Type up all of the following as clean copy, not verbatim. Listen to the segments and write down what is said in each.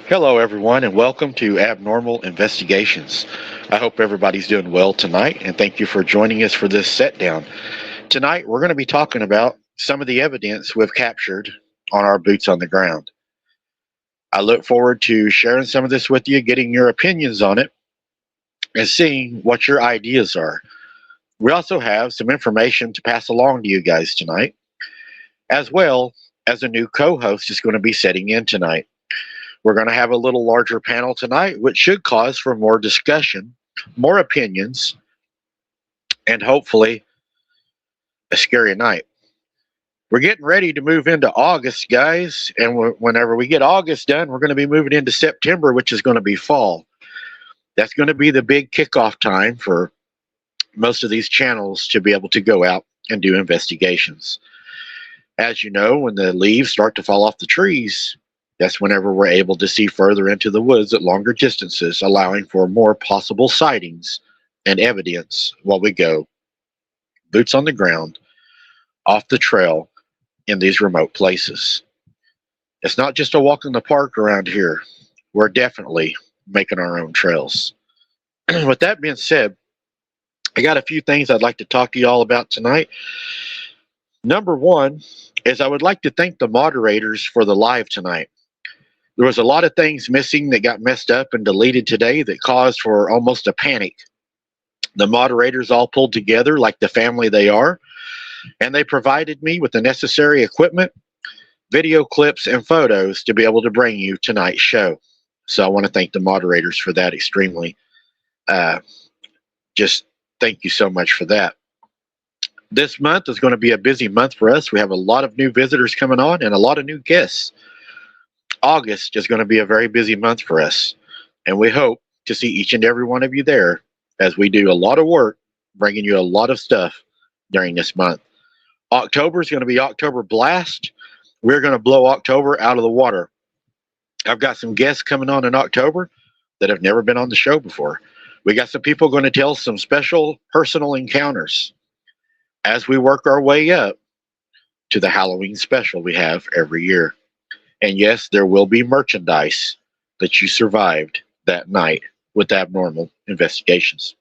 Hello, everyone, and welcome to Abnormal Investigations. I hope everybody's doing well tonight, and thank you for joining us for this set down. Tonight, we're going to be talking about some of the evidence we've captured on our boots on the ground. I look forward to sharing some of this with you, getting your opinions on it, and seeing what your ideas are. We also have some information to pass along to you guys tonight, as well as a new co host is going to be setting in tonight. We're going to have a little larger panel tonight, which should cause for more discussion, more opinions, and hopefully a scary night. We're getting ready to move into August, guys, and whenever we get August done, we're going to be moving into September, which is going to be fall. That's going to be the big kickoff time for most of these channels to be able to go out and do investigations. As you know, when the leaves start to fall off the trees, that's whenever we're able to see further into the woods at longer distances, allowing for more possible sightings and evidence while we go boots on the ground, off the trail in these remote places. It's not just a walk in the park around here. We're definitely making our own trails. With that being said, I got a few things I'd like to talk to you all about tonight. Number one is I would like to thank the moderators for the live tonight. There was a lot of things missing that got messed up and deleted today that caused for almost a panic. The moderators all pulled together like the family they are, and they provided me with the necessary equipment, video clips, and photos to be able to bring you tonight's show. So I want to thank the moderators for that extremely. Just thank you so much for that. This month is going to be a busy month for us. We have a lot of new visitors coming on and a lot of new guests. August is going to be a very busy month for us, and we hope to see each and every one of you there as we do a lot of work bringing you a lot of stuff during this month. October is going to be October Blast. We're going to blow October out of the water. I've got some guests coming on in October that have never been on the show before. We got some people going to tell some special personal encounters as we work our way up to the Halloween special we have every year. And yes, there will be merchandise that you survived that night with Abnormal Investigations.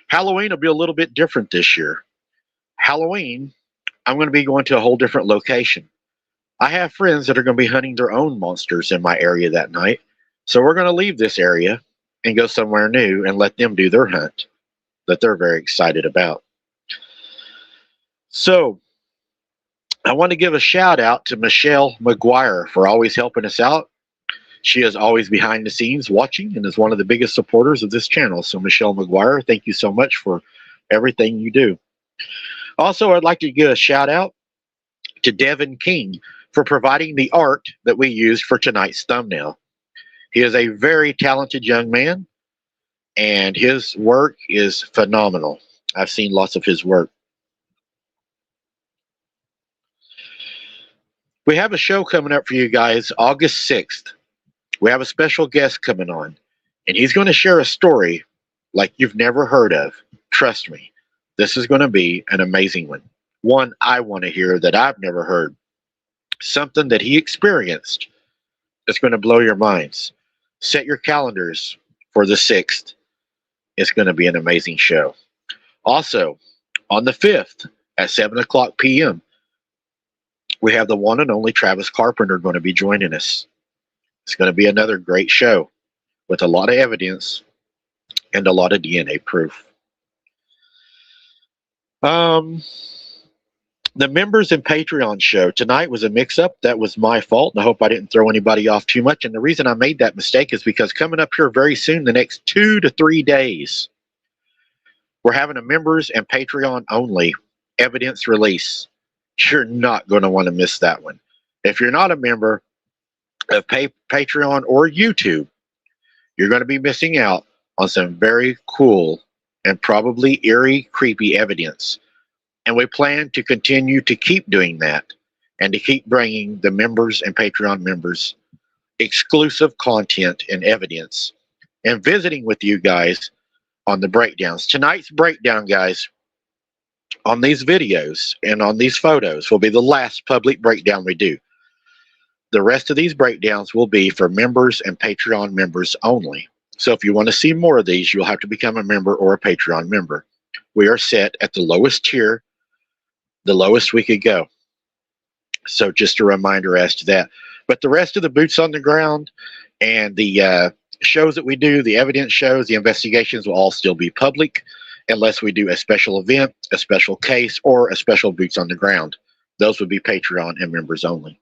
Halloween will be a little bit different this year. Halloween, I'm going to be going to a whole different location. I have friends that are going to be hunting their own monsters in my area that night. So we're going to leave this area and go somewhere new and let them do their hunt that they're very excited about. So I want to give a shout out to Michelle McGuire for always helping us out. She is always behind the scenes watching and is one of the biggest supporters of this channel. So Michelle McGuire, thank you so much for everything you do. Also, I'd like to give a shout out to Devin King for providing the art that we used for tonight's thumbnail. He is a very talented young man, and his work is phenomenal. I've seen lots of his work. We have a show coming up for you guys August 6th. We have a special guest coming on, and he's going to share a story like you've never heard of. Trust me, this is going to be an amazing one. One I want to hear that I've never heard. Something that he experienced that's going to blow your minds. Set your calendars for the 6th. It's going to be an amazing show. Also, on the 5th at 7 o'clock p.m., we have the one and only Travis Carpenter going to be joining us. It's going to be another great show with a lot of evidence and a lot of DNA proof. The members and Patreon show tonight was a mix-up. That was my fault, and I hope I didn't throw anybody off too much. And the reason I made that mistake is because coming up here very soon, the next 2 to 3 days, we're having a members and Patreon only evidence release. You're not going to want to miss that one. If you're not a member of Patreon or YouTube, you're going to be missing out on some very cool and probably eerie, creepy evidence. And we plan to continue to keep doing that and to keep bringing the members and Patreon members exclusive content and evidence and visiting with you guys on the breakdowns. Tonight's breakdown, guys, on these videos and on these photos will be the last public breakdown we do. the rest of these breakdowns will be for members and Patreon members only. So if you want to see more of these, you'll have to become a member or a Patreon member. We are set at the lowest tier, the lowest we could go. So just a reminder as to that. But the rest of the boots on the ground and the shows that we do, the evidence shows, the investigations will all still be public unless we do a special event, a special case, or a special boots on the ground. Those would be Patreon and members only.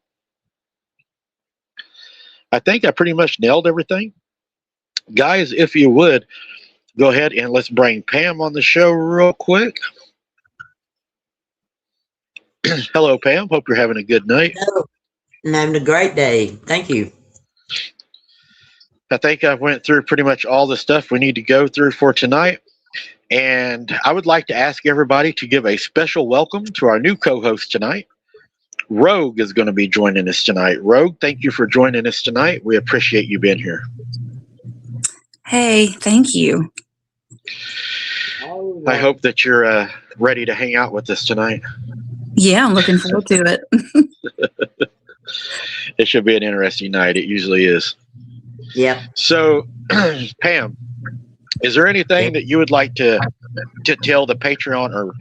I think I pretty much nailed everything. Guys, if you would, go ahead and let's bring Pam on the show real quick. Hello, Pam. Hope you're having a good night. Hello. I'm having a great day. Thank you. I think I went through pretty much all the stuff we need to go through for tonight. And I would like to ask everybody to give a special welcome to our new co-host tonight. Rogue is going to be joining us tonight. Rogue, thank you for joining us tonight. We appreciate you being here. Hey, thank you. I hope that you're ready to hang out with us tonight. Yeah, I'm looking forward to it. It should be an interesting night. It usually is. Yeah. So, Pam, is there anything that you would like to tell the Patreon or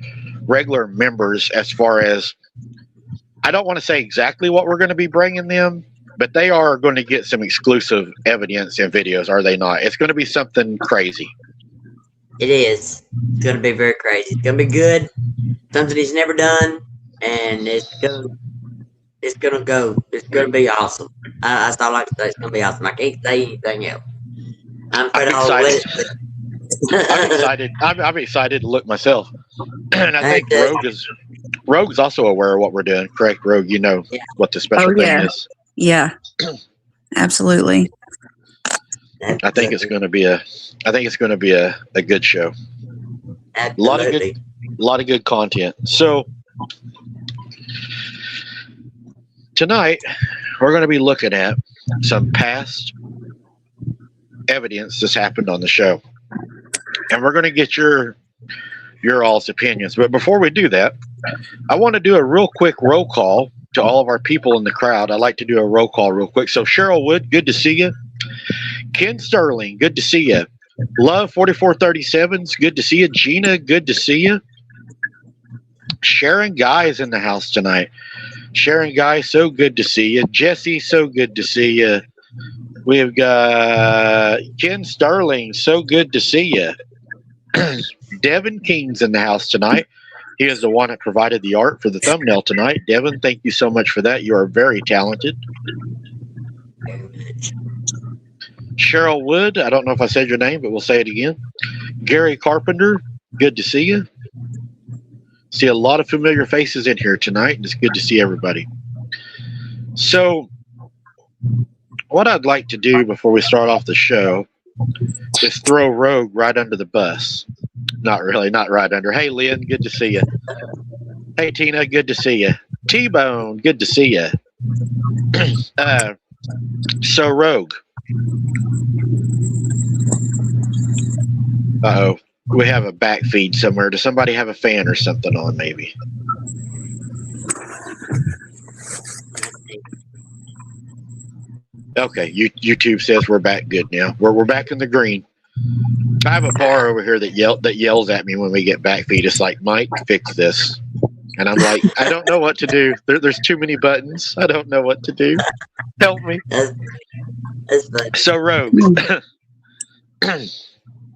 regular members as far as, I don't want to say exactly what we're going to be bringing them, but they are going to get some exclusive evidence and videos, are they not? It's going to be something crazy. It is. It's going to be very crazy. It's going to be good. Something he's never done, and it's going to be awesome. That's all I can say. It's going to be awesome. I can't say anything else. I'm excited. I'm excited. I'm excited to look myself. And I think Rogue's also aware of what we're doing. Correct, Rogue? You know what the special thing is. Yeah. Absolutely. I think it's going to be a good show. Absolutely. A lot of good content. So tonight we're going to be looking at some past evidence that's happened on the show, and we're going to get your all's opinions. But before we do that, I want to do a real quick roll call to all of our people in the crowd. I'd like to do a roll call real quick. So Cheryl Wood, good to see you. Ken Sterling, good to see you. Love 4437's good to see you. Gina, good to see you. Sharon Guy is in the house tonight. Sharon Guy, so good to see you. Jesse, so good to see you. We've got Ken Sterling, so good to see you. Devin King's in the house tonight. He is the one that provided the art for the thumbnail tonight. Devin, thank you so much for that. You are very talented. Cheryl Wood, I don't know if I said your name, but we'll say it again. Gary Carpenter, good to see you. See a lot of familiar faces in here tonight, and it's good to see everybody. So, what I'd like to do before we start off the show is throw Rogue right under the bus. Not really, not right under. Hey, Lynn, good to see you. Hey, Tina, good to see you. T-Bone, good to see you. So, Rogue. Uh-oh. We have a back feed somewhere. Does somebody have a fan or something on, maybe? Okay, YouTube says we're back good now. We're back in the green. I have a bar over here that yells at me when we get back feed. It's like, Mike, fix this. And I'm like, I don't know what to do. There's too many buttons. I don't know what to do. Help me. So, Rogue.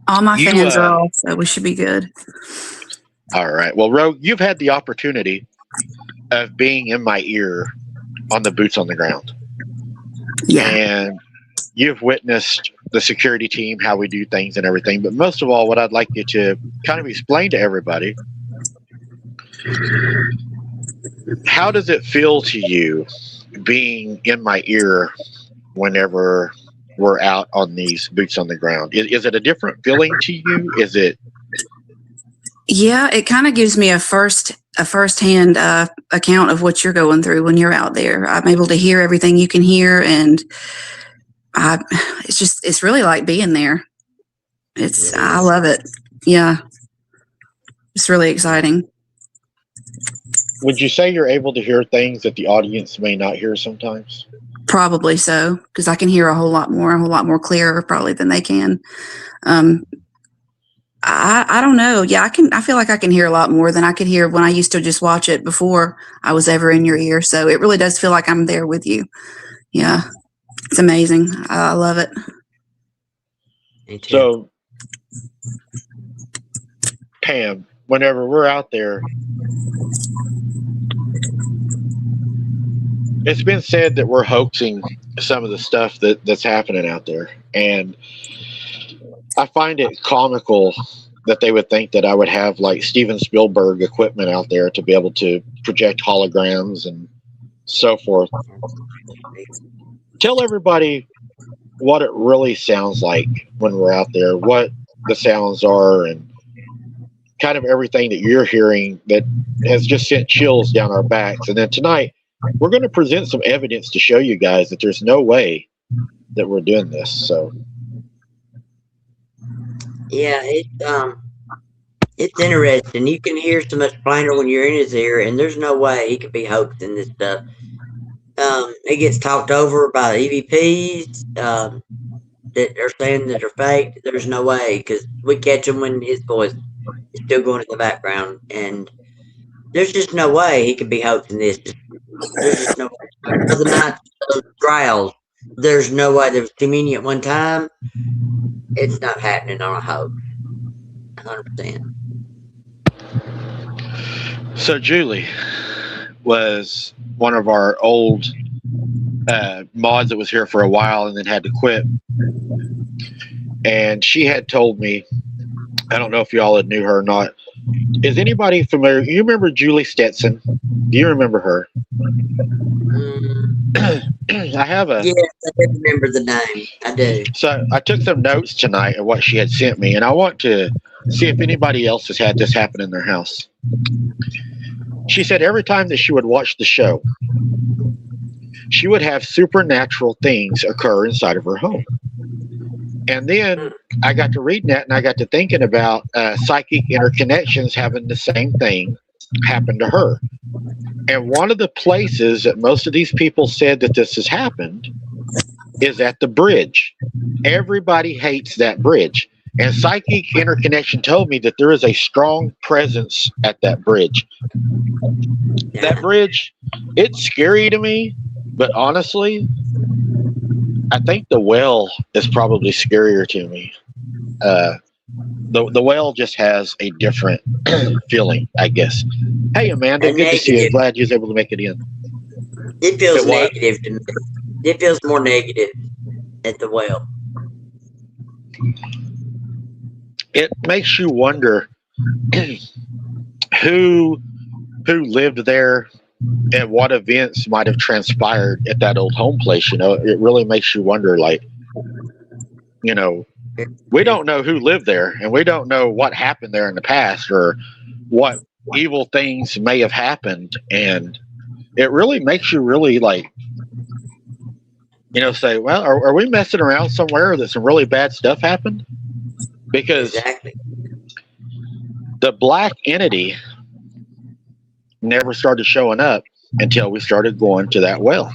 All my fans are off, so we should be good. All right. Well, Rogue, you've had the opportunity of being in my ear on the boots on the ground. Yeah. And you've witnessed the security team, how we do things and everything. But most of all, what I'd like you to kind of explain to everybody, how does it feel to you being in my ear whenever we're out on these boots on the ground? Is it a different feeling to you? Is it? Yeah, it kind of gives me a firsthand account of what you're going through when you're out there. I'm able to hear everything you can hear, and it's really like being there. I love it. Yeah, it's really exciting. Would you say you're able to hear things that the audience may not hear sometimes? Probably so, because I can hear a whole lot more clearer probably than they can. Um, I don't know. Yeah, I feel like I can hear a lot more than I could hear when I used to just watch it before I was ever in your ear. So it really does feel like I'm there with you. Yeah, it's amazing. I love it. Me too. So, Pam, whenever we're out there, it's been said that we're hoaxing some of the stuff that's happening out there. And I find it comical that they would think that I would have like Steven Spielberg equipment out there to be able to project holograms and so forth. Tell everybody what it really sounds like when we're out there, what the sounds are, and kind of everything that you're hearing that has just sent chills down our backs. And then tonight, we're going to present some evidence to show you guys that there's no way that we're doing this. So, Yeah, it's interesting. You can hear so much plainer when you're in his ear, and there's no way he could be hoaxing this stuff. It gets talked over by EVPs that are saying that are fake. There's no way, because we catch him when his voice is still going in the background, and there's just no way he could be hoaxing this. There's just no way. For the night, those growls, there's no way. There was too many at one time. It's not happening on a hoax. 100%. so Julie was one of our old mods that was here for a while and then had to quit. And she had told me, I don't know if y'all had knew her or not. Is anybody familiar? You remember Julie Stetson? Do you remember her? I have a. Yes, I do remember the name. I do. So I took some notes tonight of what she had sent me, and I want to see if anybody else has had this happen in their house. She said every time that she would watch the show, she would have supernatural things occur inside of her home. And then I got to reading that, and I got to thinking about psychic interconnections having the same thing happen to her. And one of the places that most of these people said that this has happened is at the bridge. Everybody hates that bridge. And psychic interconnection told me that there is a strong presence at that bridge. That bridge, it's scary to me, but honestly, I think the well is probably scarier to me. The well just has a different feeling, I guess. Hey, Amanda, good to see you. Glad you was able to make it in. It feels negative to me. It feels more negative at the well. It makes you wonder who lived there and what events might have transpired at that old home place. You know, it really makes you wonder, like, you know, we don't know who lived there, and we don't know what happened there in the past or what evil things may have happened. And it really makes you really, like, you know, say, well, are we messing around somewhere that some really bad stuff happened? Because Exactly. the black entity never started showing up until we started going to that well.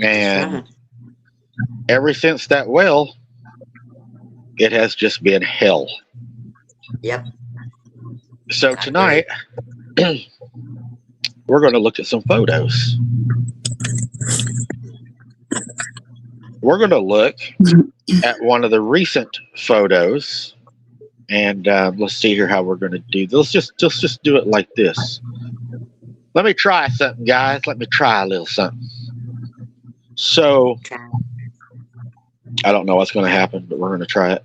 And ever since that well, it has just been hell. Yep. So tonight, we're going to look at some photos. We're going to look at one of the recent photos, and let's see here how we're going to do this. Let's just do it like this. Let me try something, guys. Let me try a little something. So, I don't know what's going to happen, but we're going to try it.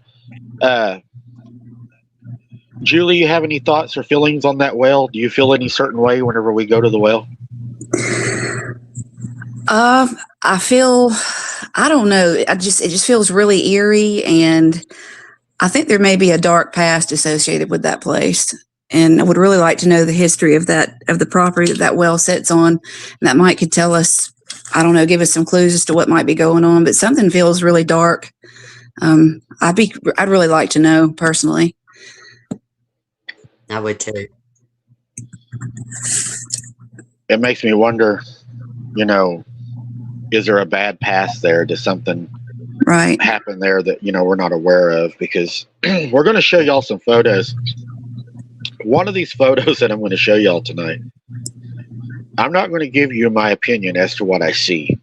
Julie, you have any thoughts or feelings on that well? Do you feel any certain way whenever we go to the well? I feel, I don't know. It just feels really eerie, and I think there may be a dark past associated with that place. And I would really like to know the history of the property that well sits on. And that might could tell us, I don't know, give us some clues as to what might be going on, but something feels really dark. I'd really like to know personally. I would too. It makes me wonder, you know, is there a bad pass there? Does something Right. happen there that we're not aware of? Because we're going to show y'all some photos. One of these photos that I'm going to show y'all tonight, I'm not going to give you my opinion as to what I see.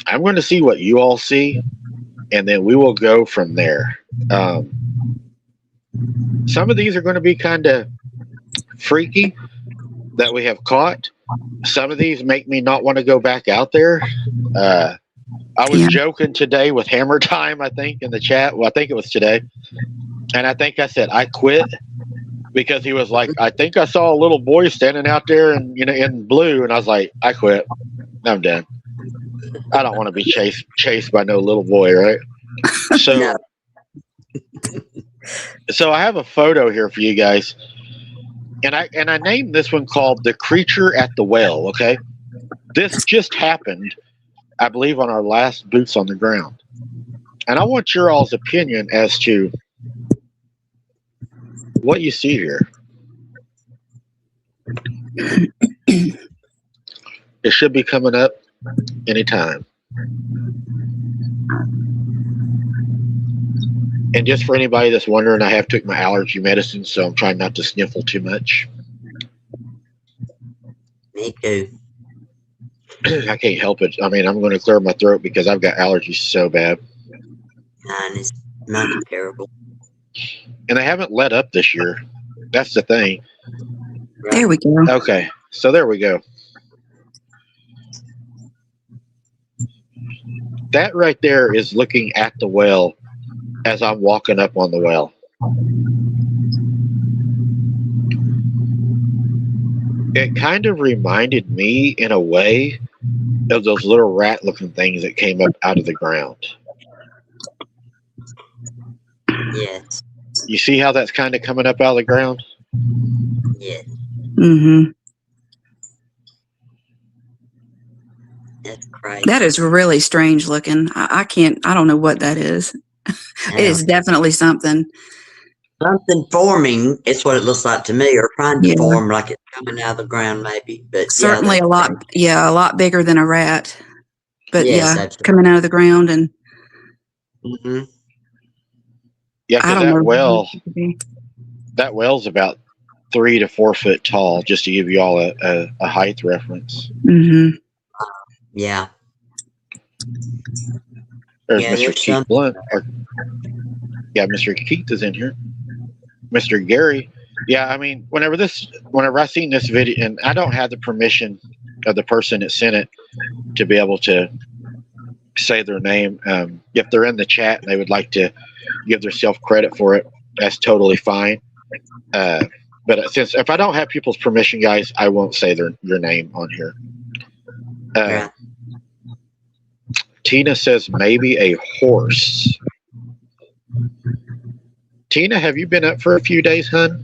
I'm going to see what you all see, and then we will go from there. Some of these are going to be kind of freaky that we have caught. Some of these make me not want to go back out there. I was joking today with Hammer Time, I think, in the chat. Well, I think it was today. And I think I said, I quit, because he was like, I think I saw a little boy standing out there in blue. And I was like, I quit. I'm done. I don't want to be chased by no little boy, right? So, so I have a photo here for you guys. And I named this one called The Creature at the Well, okay? This just happened, I believe, on our last Boots on the Ground. And I want your all's opinion as to what you see here. It should be coming up anytime. And just for anybody that's wondering, I have took my allergy medicine, so I'm trying not to sniffle too much. Me too. I can't help it. I mean, I'm going to clear my throat because I've got allergies so bad. Mine is not terrible. And they haven't let up this year. That's the thing. There we go. Okay, so there we go. That right there is looking at the well as I'm walking up on the well. It kind of reminded me, in a way, of those little rat-looking things that came up out of the ground. Yes. You see how that's kind of coming up out of the ground? Yes. Mm-hmm. That's crazy. That is really strange looking. I don't know what that is. It is definitely something. Something forming. It's what it looks like to me, or trying to form, like it's coming out of the ground, maybe. But certainly a lot bigger than a rat. But yes, coming out of the ground and. Mm-hmm. Yeah, because that well's about 3 to 4 foot tall. Just to give you all a height reference. Mm-hmm. Yeah. There's Mr. Keith Blunt. Mr. Keith is in here. Mr. Gary. Yeah, I mean, whenever I seen this video, and I don't have the permission of the person that sent it to be able to say their name. If they're in the chat and they would like to give themselves credit for it, that's totally fine. But if I don't have people's permission, guys, I won't say your name on here. Tina says maybe a horse. Tina, have you been up for a few days, hun?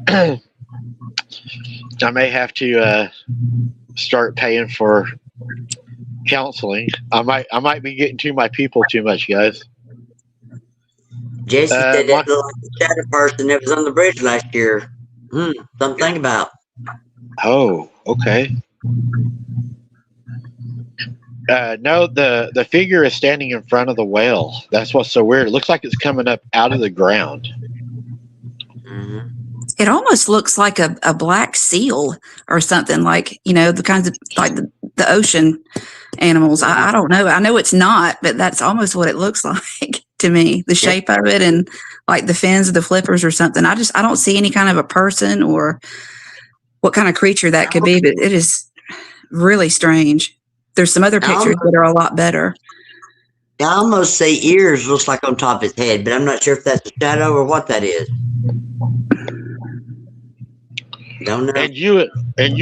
I may have to start paying for counseling. I might be getting to my people too much, guys. Jesse said that looked like the shadow person that was on the bridge last year. Something about. Oh, okay. No, the figure is standing in front of the well. That's what's so weird. It looks like it's coming up out of the ground. Mm-hmm. It almost looks like a black seal or something, like, the kinds of, like the ocean animals. I don't know. I know it's not, but that's almost what it looks like to me. The shape of it, and like the fins of the flippers or something. I don't see any kind of a person or what kind of creature that could be, but it is really strange. There's some other pictures that are a lot better. I almost say ears looks like on top of his head, but I'm not sure if that's a shadow or what that is. Don't know. And you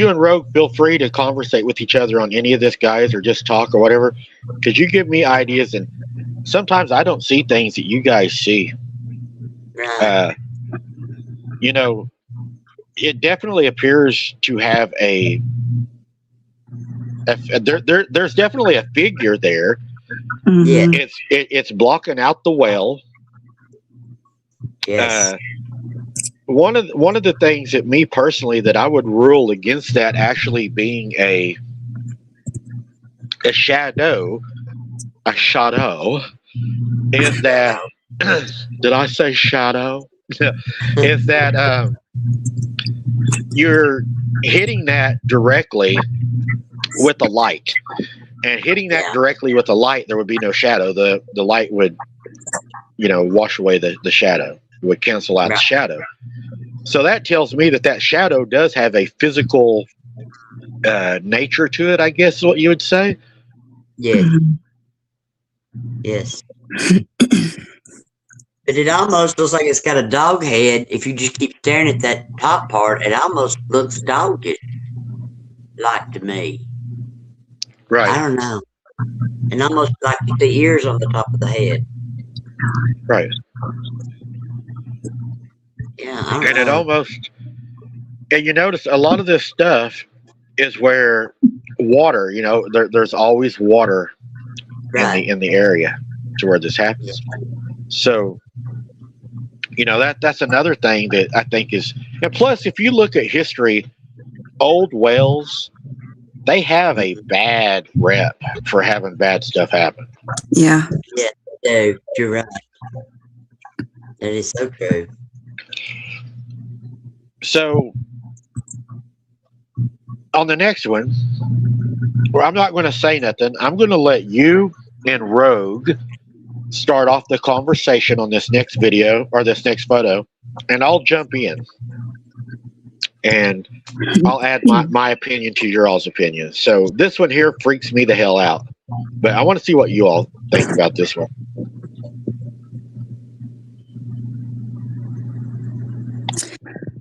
and Rogue, feel free to conversate with each other on any of this, guys, or just talk or whatever, because you give me ideas, and sometimes I don't see things that you guys see. Right. It definitely appears to have there's definitely a figure there. Mm-hmm. Yeah. It's blocking out the well. Yes. one of the things that me personally that I would rule against that actually being a shadow, is that did I say shadow? Is that you're hitting that directly with the light, and hitting that directly with the light, there would be no shadow. The light would, wash away the shadow. It would cancel out the shadow. So that tells me that shadow does have a physical nature to it, I guess is what you would say. Yes. Yes. But it almost looks like it's got a dog head. If you just keep staring at that top part, it almost looks doggish, like to me. Right. I don't know. And almost like the ears on the top of the head. Right. Yeah. I don't And it know. almost, and you notice a lot of this stuff is where water, there's always water Right. in the area to where this happens. So, that's another thing that I think is, and plus, if you look at history, old wells, they have a bad rep for having bad stuff happen. Yeah. Yeah, dude, you're right. That is so true. So, on the next one, well, I'm not going to say nothing. I'm going to let you and Rogue start off the conversation on this next video or this next photo, and I'll jump in and I'll add my opinion to your all's opinion. So this one here freaks me the hell out, but I want to see what you all think about this one.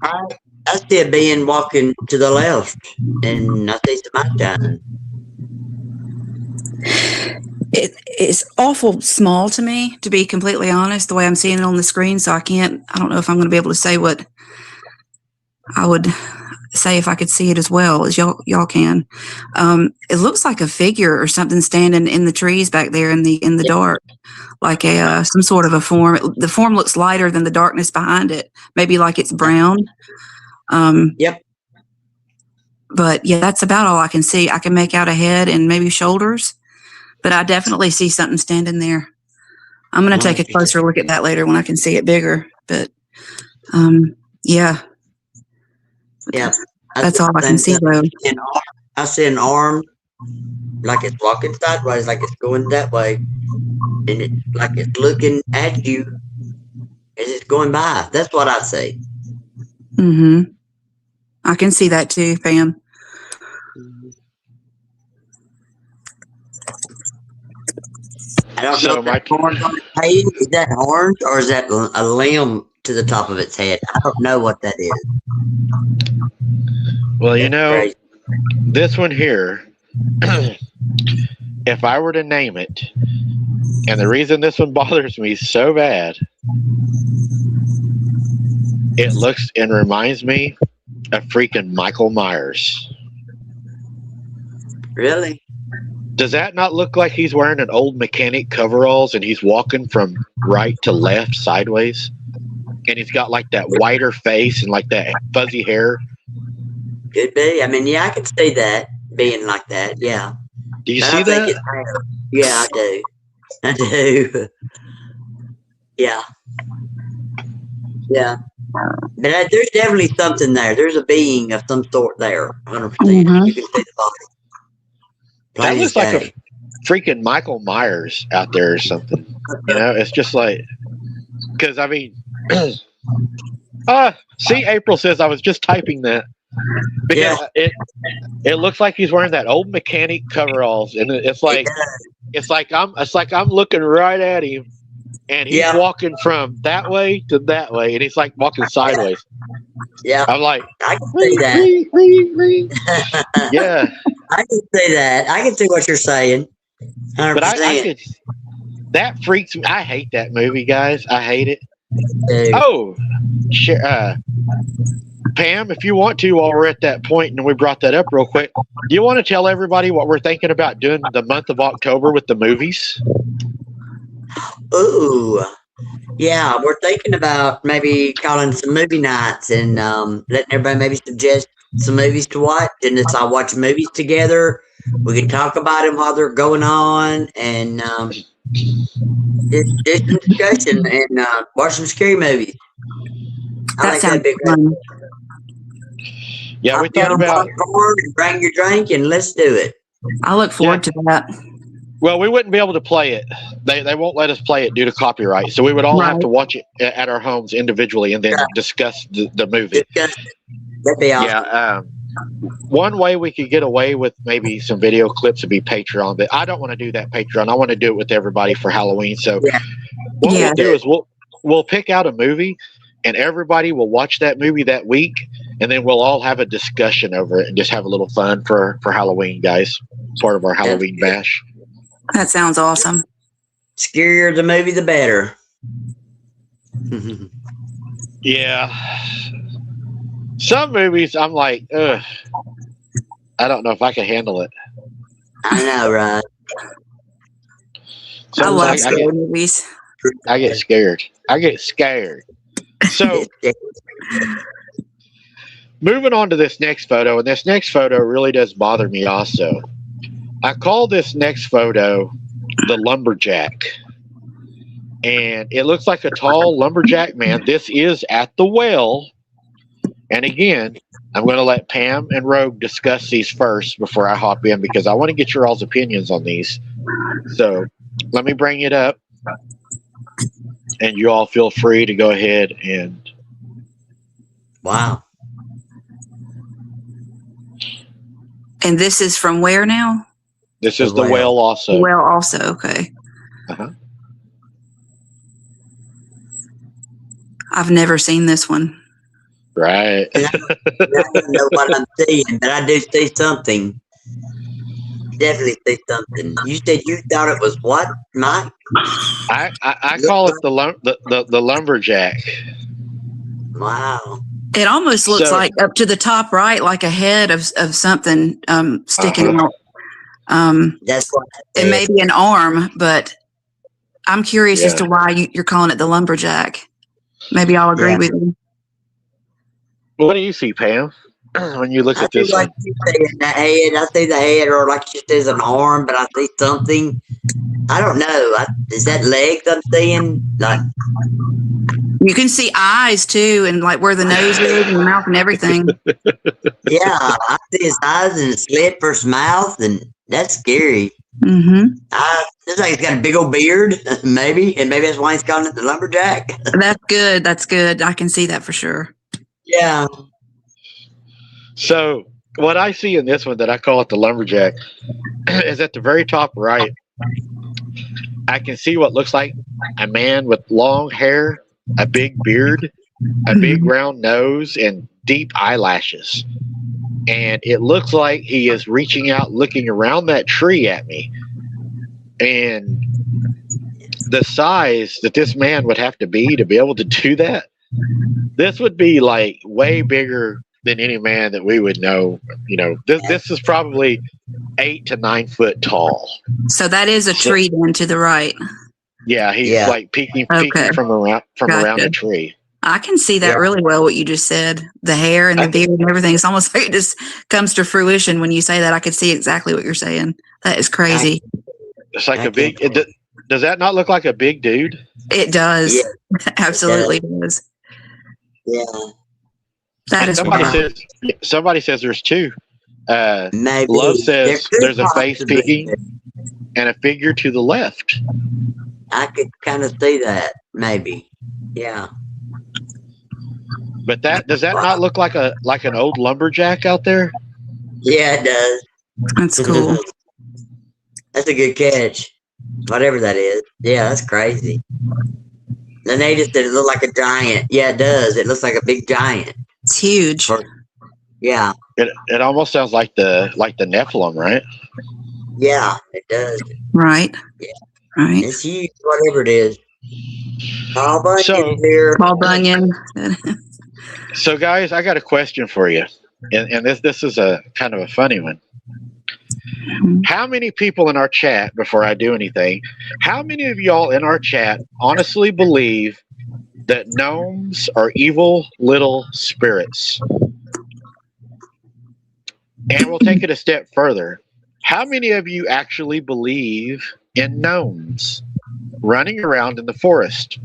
I see a being walking to the left, and I see some outline. It's awful small to me, to be completely honest, the way I'm seeing it on the screen. So I don't know if I'm going to be able to say what I would say if I could see it as well as y'all can. It looks like a figure or something standing in the trees back there in the dark, like some sort of a form. The form looks lighter than the darkness behind it, maybe like it's brown. Yep. But yeah, that's about all I can see. I can make out a head and maybe shoulders, but I definitely see something standing there. I'm going to take a closer look at that later when I can see it bigger. But yeah. Yeah. That's all I can see, though. I see an arm like it's walking sideways, like it's going that way. And it's like it's looking at you as it's going by. That's what I see. Mm-hmm. I can see that too, Pam. I don't So know if that horn's on its head. Is that horns or is that a limb to the top of its head? I don't know what that is. Well, Crazy. this one here, if I were to name it, and the reason this one bothers me so bad, it looks and reminds me of freaking Michael Myers. Really? Does that not look like he's wearing an old mechanic coveralls and he's walking from right to left sideways? And he's got like that whiter face and like that fuzzy hair. Could be. I mean, yeah, I could see that being like that. Yeah. Do you But see I think that? it's hair. Yeah, I do. I do. Yeah. Yeah. But there's definitely something there. There's a being of some sort there. 100%. Mhm. You can see the body. That Plain looks as like day. a freaking Michael Myers out there or something. It's just like, because I mean, see, April says I was just typing that because it looks like he's wearing that old mechanic coveralls, and it's like I'm looking right at him, and he's walking from that way to that way, and he's like walking sideways. Yeah. I'm like, I can see that. yeah. I can see that. I can see what you're saying. 100%. But I could. That freaks me. I hate that movie, guys. I hate it. Dude. Oh, Pam, if you want to, while we're at that point, and we brought that up real quick, do you want to tell everybody what we're thinking about doing the month of October with the movies? Ooh. Yeah, we're thinking about maybe calling some movie nights and letting everybody maybe suggest some movies to watch, and let's all watch movies together. We can talk about them while they're going on, and just do some discussion and watch some scary movies. I That think sounds that'd be great. fun. Yeah, we Hop down thought on about. popcorn and bring your drink, and let's do it. I look forward to that. Well, we wouldn't be able to play it. They won't let us play it due to copyright. So we would all have Right. to watch it at our homes individually and then Yeah. discuss the movie. Discuss it. That'd be awesome. Yeah. One way we could get away with maybe some video clips would be Patreon, but I don't want to do that Patreon. I want to do it with everybody for Halloween. So Yeah. what Yeah. we'll do is we'll pick out a movie and everybody will watch that movie that week, and then we'll all have a discussion over it and just have a little fun for Halloween, guys. Part of our Halloween good. bash. That sounds awesome. Scarier the movie, the better. Yeah. Some movies I'm like, ugh, I don't know if I can handle it. I know, right? I love I scary movies. get scared. I get scared. So moving on to this next photo, and this next photo really does bother me also. I call this next photo the lumberjack. And it looks like a tall lumberjack man. This is at the well. And again, I'm going to let Pam and Rogue discuss these first before I hop in because I want to get your all's opinions on these. So let me bring it up. And you all feel free to go ahead and. Wow. And this is from where now? This is The the whale. whale also. Well, also, okay. Uh-huh. I've never seen this one. Right. I don't know what I'm seeing, but I do see something. Definitely see something. You said you thought it was what, Mike? I call it the lumberjack. Wow. It almost looks So- like up to the top right, like a head of something sticking out. That's what I It said. may be an arm, but I'm curious as Yeah. to why you're calling it the lumberjack. Maybe I'll agree Yeah. with you. What do you see, Pam, when you look I at see this like one? you say in the head. I see the head, or like you said, an arm, but I see something. I don't know. Is that legs I'm seeing? Like, You can see eyes too, and like where the nose is and the mouth and everything. yeah, I see his eyes and a slit for his mouth, and that's scary. Hmm. Looks like he's got a big old beard, maybe, and maybe that's why he's calling it the lumberjack. That's good. That's good. I can see that for sure. Yeah. So what I see in this one that I call it the lumberjack is at the very top right. I can see what looks like a man with long hair, a big beard, a big round nose, and deep eyelashes. And it looks like he is reaching out, looking around that tree at me. And the size that this man would have to be able to do that, this would be like way bigger than any man that we would know. You know, this is probably 8 to 9 foot tall. So that is a tree then to the right. Yeah, he's Yeah. like peeking Okay. from around Gotcha. the tree. I can see that Yeah. really well, what you just said. The hair and the beard and everything. It's almost like it just comes to fruition when you say that. I could see exactly what you're saying. That is crazy. It's like I a big. can't- Does that not look like a big dude? It does. Yeah. Absolutely does. Yeah. That is Somebody wild. says there's two. Maybe. Love says There could there's a face possibly peeking be. and a figure to the left. I could kind of see that. Maybe. Yeah. But does that not look like an old lumberjack out there? Yeah, it does. That's cool. That's a good catch. Whatever that is. Yeah, that's crazy. Then they just said it looked like a giant. Yeah, it does. It looks like a big giant. It's huge. Yeah. It almost sounds like the Nephilim, right? Yeah, it does. Right. Yeah. Right. It's huge, whatever it is. Paul Bunyan's So- here. Paul Bunyan. So, guys, I got a question for you, and this is a kind of a funny one. How many people in our chat, before I do anything, how many of y'all in our chat honestly believe that gnomes are evil little spirits? And we'll take it a step further. How many of you actually believe in gnomes running around in the forest?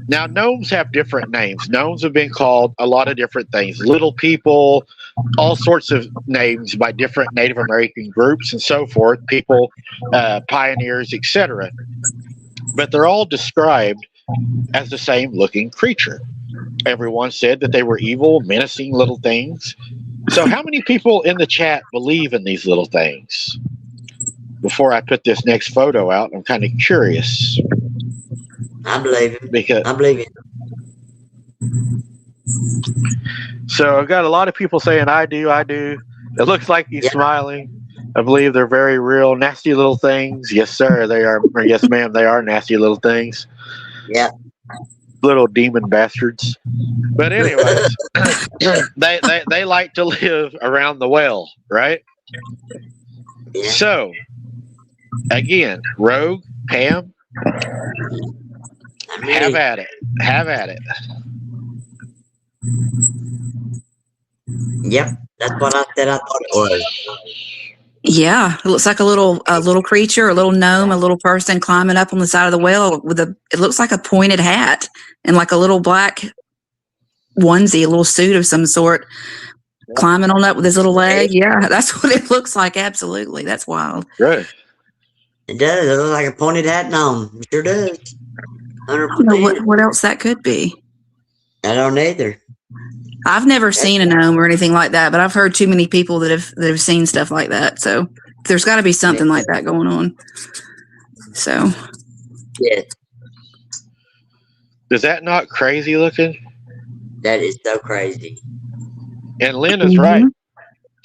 Now, gnomes have different names. Gnomes have been called a lot of different things. Little people, all sorts of names by different Native American groups and so forth, people, pioneers, etc. But they're all described as the same looking creature. Everyone said that they were evil, menacing little things. So how many people in the chat believe in these little things? Before I put this next photo out, I'm kind of curious. I believe him. Because I believe it. so I've got a lot of people saying I do. It looks like he's smiling. I believe they're very real, nasty little things. Yes, sir, they are. Or yes, ma'am, they are nasty little things. Yeah. Little demon bastards. But anyways, they like to live around the well, right? Yeah. So again, Rogue, Pam, I'm ready. have at it. Have at it. Yep. That's what I said I thought it was. Yeah, it looks like a little creature, a little gnome, a little person climbing up on the side of the well with it looks like a pointed hat and like a little black onesie, a little suit of some sort, climbing on up with his little leg. Yeah, that's what it looks like. Absolutely. That's wild. Right. It does. It looks like a pointed hat gnome. It sure does. I don't know 100%. what else that could be. I don't either. I've never seen a gnome or anything like that, but I've heard too many people that have seen stuff like that. So there's got to be something like that going on. So Yes. Is that not crazy looking? That is so crazy. And Lynn is right.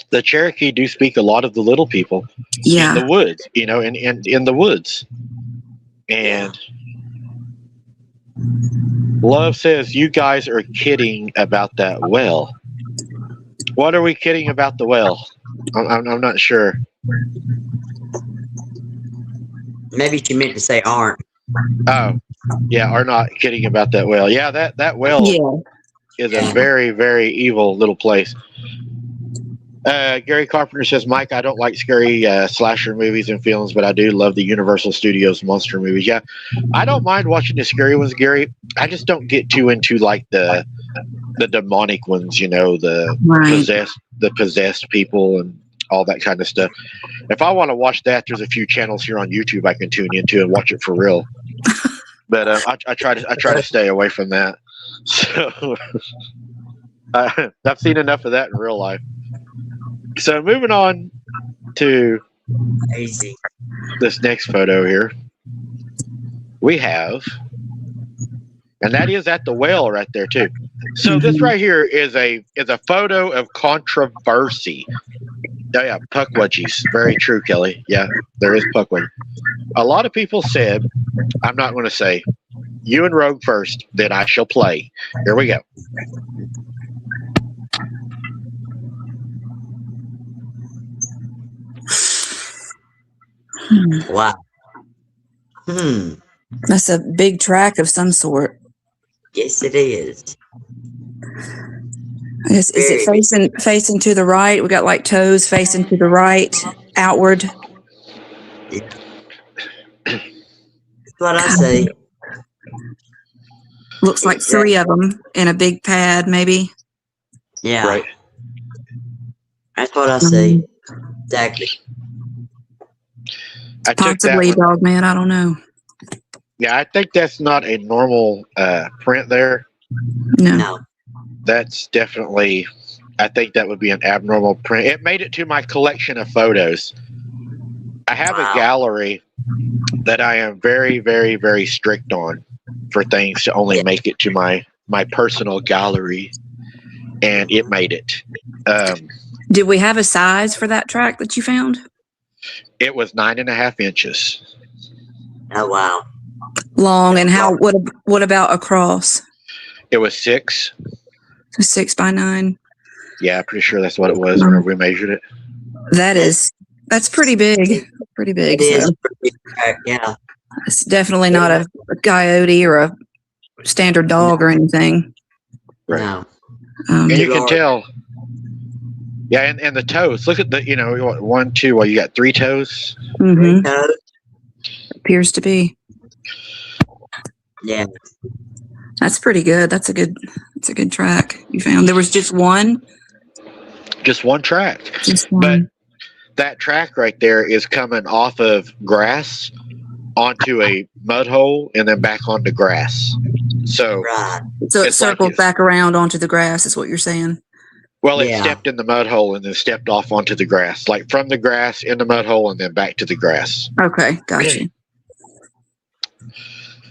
The Cherokee do speak a lot of the little people in the woods, in the woods. And Love says, you guys are kidding about that well. What are we kidding about the well? I'm not sure. Maybe she meant to say aren't. Oh, yeah, are not kidding about that well. Yeah, that well is a very, very evil little place. Gary Carpenter says, Mike, I don't like scary slasher movies and films, but I do love the Universal Studios monster movies. Yeah, I don't mind watching the scary ones, Gary. I just don't get too into like the demonic ones, the possessed people and all that kind of stuff. If I want to watch that, there's a few channels here on YouTube I can tune into and watch it for real. But I try to stay away from that. So I've seen enough of that in real life. So moving on to this next photo here, we have, and that is at the well right there too. So this right here is a photo of controversy. Oh yeah, Pukwudgies. Very true, Kelly. Yeah, there is Pukwudgie. A lot of people said, I'm not going to say, you and Rogue first, then I shall play. Here we go. Wow. That's a big track of some sort. Yes, it is. Is it facing to the right? We got like toes facing to the right, outward. That's what I say. Looks like three of them in a big pad, maybe. Yeah. Right. That's what I say. Exactly. Possibly dog man. I don't know. Yeah, I think that's not a normal print there. No. That's definitely, I think that would be an abnormal print. It made it to my collection of photos. I have a gallery that I am very, very, very strict on for things to only make it to my personal gallery, and it made it. Did we have a size for that track that you found? It was 9.5 inches. Oh wow. Long, and what about across? It was 6. So 6 by 9. Yeah, I'm pretty sure that's what it was whenever we measured it. That is That's pretty big. Pretty big. It is So a pretty big track, yeah. it's definitely not a coyote or a standard dog or anything. Right. No. And you Big can arm. tell. Yeah, and the toes. Look at the, you know, you want 1, 2, well, you got 3 toes. Mhm. No, Appears to be. yeah. That's pretty good. That's a good track you found. There was just one. Just one track. Just But one. that track right there is coming off of grass onto a mud hole and then back onto grass. So, Right. So it it's like circled it's- back around onto the grass, is what you're saying. well, it Yeah. stepped in the mud hole and then stepped off onto the grass, like from the grass in the mud hole and then back to the grass. Okay, got you.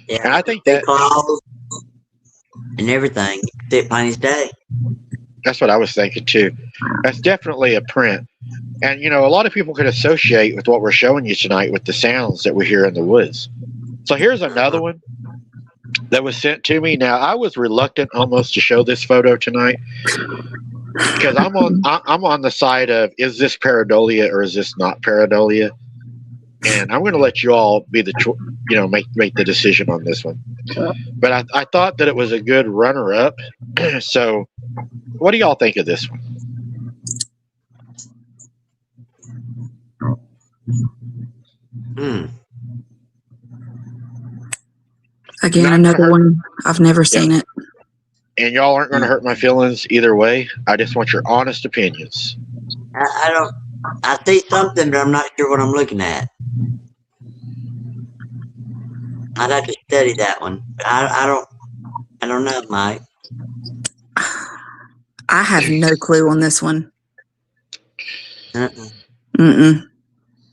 Yeah. And I think Big that claws and everything. See it plain as day. that's what I was thinking too. That's definitely a print. And, you know, a lot of people could associate with what we're showing you tonight with the sounds that we hear in the woods. So here's another one that was sent to me. Now, I was reluctant almost to show this photo tonight because I'm on the side of, is this pareidolia or is this not pareidolia? And I'm going to let you all be the, make the decision on this one. But I thought that it was a good runner-up. So what do y'all think of this one? Hmm. Again, Not another hurt. one. I've never seen it. And y'all aren't going to hurt my feelings either way. I just want your honest opinions. I don't. I see something, but I'm not sure what I'm looking at. I'd have to study that one. I don't know, Mike. I have no clue on this one. Uh-uh. Mm-mm.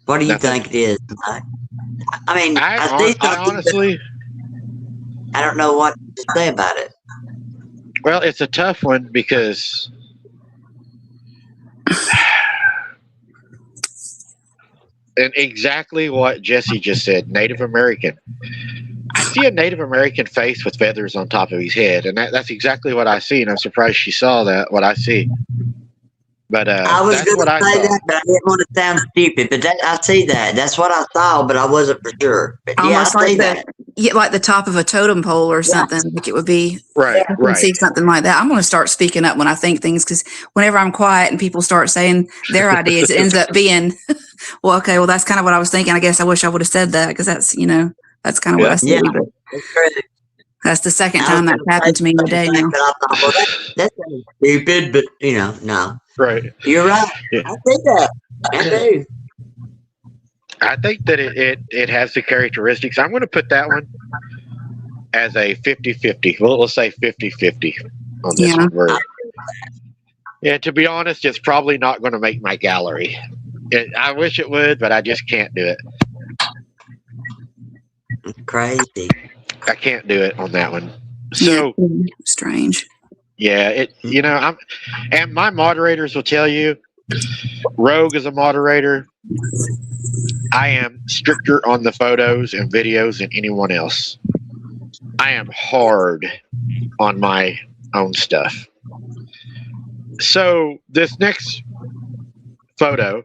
What do you Nothing. think it is, Mike? I mean, I see I something, but honestly, I don't know what to say about it. well, it's a tough one because and exactly what Jesse just said, Native American. I see a Native American face with feathers on top of his head, and that's exactly what I see, and I'm surprised she saw that, what I see. But I was that's going what to I say saw. that, but I didn't want to sound stupid. But I see that. That's what I saw, but I wasn't for sure. But yeah, Almost I see like that. like the top of a totem pole or something. Like it would be. Right, I can right. see something like that. I'm going to start speaking up when I think things because whenever I'm quiet and people start saying their ideas, it ends up being, well, okay, well, that's kind of what I was thinking. I guess I wish I would have said that because that's, that's kind of what I see. Yeah. But That's true. that's the second I time was that's gonna happened say to me today something, now. but I thought, well, that sounds stupid, but no. Right. You're right. Yeah. I see that. I do. I think that it has the characteristics. I'm going to put that one as a 50-50. Well, let's say 50-50 on this Yeah. one. Yeah, to be honest, it's probably not going to make my gallery. I wish it would, but I just can't do it. It's crazy. I can't do it on that one. So, Yeah. Strange. yeah, and my moderators will tell you, Rogue is a moderator. I am stricter on the photos and videos than anyone else. I am hard on my own stuff. So this next photo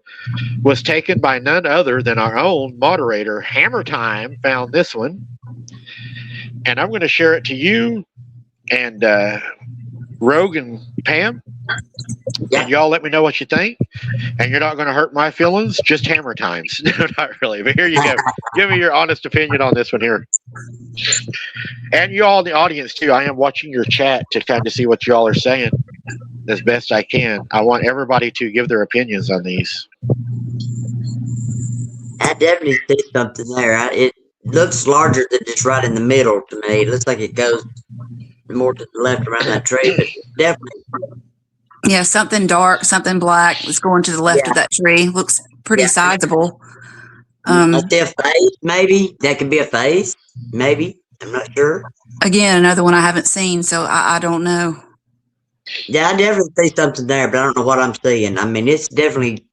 was taken by none other than our own moderator, Hammer Time, found this one. And I'm going to share it to you and Rogue and Pam. Yeah. And y'all let me know what you think. And you're not going to hurt my feelings, just Hammer Times. No, not really. But here you go. Give me your honest opinion on this one here. And you all in the audience, too. I am watching your chat to kind of see what y'all are saying as best I can. I want everybody to give their opinions on these. I definitely see something there. It looks larger than just right in the middle to me. It looks like it goes more to the left around that tree, but definitely. Yeah, something dark, something black that's going to the left of that tree. Looks pretty Yeah. sizable. I see a face, maybe. That could be a face, maybe. I'm not sure. Again, another one I haven't seen, so I don't know. Yeah, I definitely see something there, but I don't know what I'm seeing. I mean, it's definitely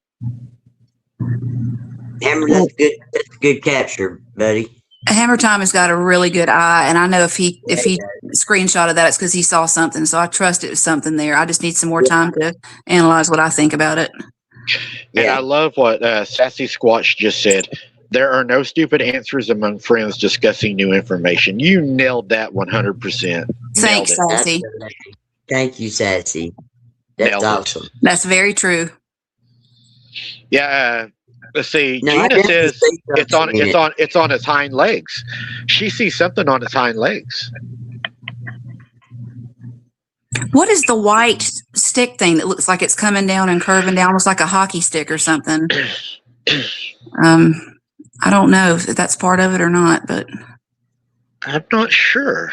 Hammer. That's good. That's a good capture, buddy. Hammer Time has got a really good eye, and I know if he screenshotted that, it's because he saw something. So I trust it was something there. I just need some more time to analyze what I think about it. And Yeah. I love what Sassy Squatch just said. There are no stupid answers among friends discussing new information. You nailed that 100%. Thanks, Nailed it. Sassy. Thank you, Sassy. That's Nailed it. awesome. That's very true. Yeah. Let's see. No, I Gina definitely says see it's on something in it's on its hind legs. She sees something on its hind legs. What is the white stick thing that looks like it's coming down and curving down, almost like a hockey stick or something? I don't know if that's part of it or not, but I'm not sure.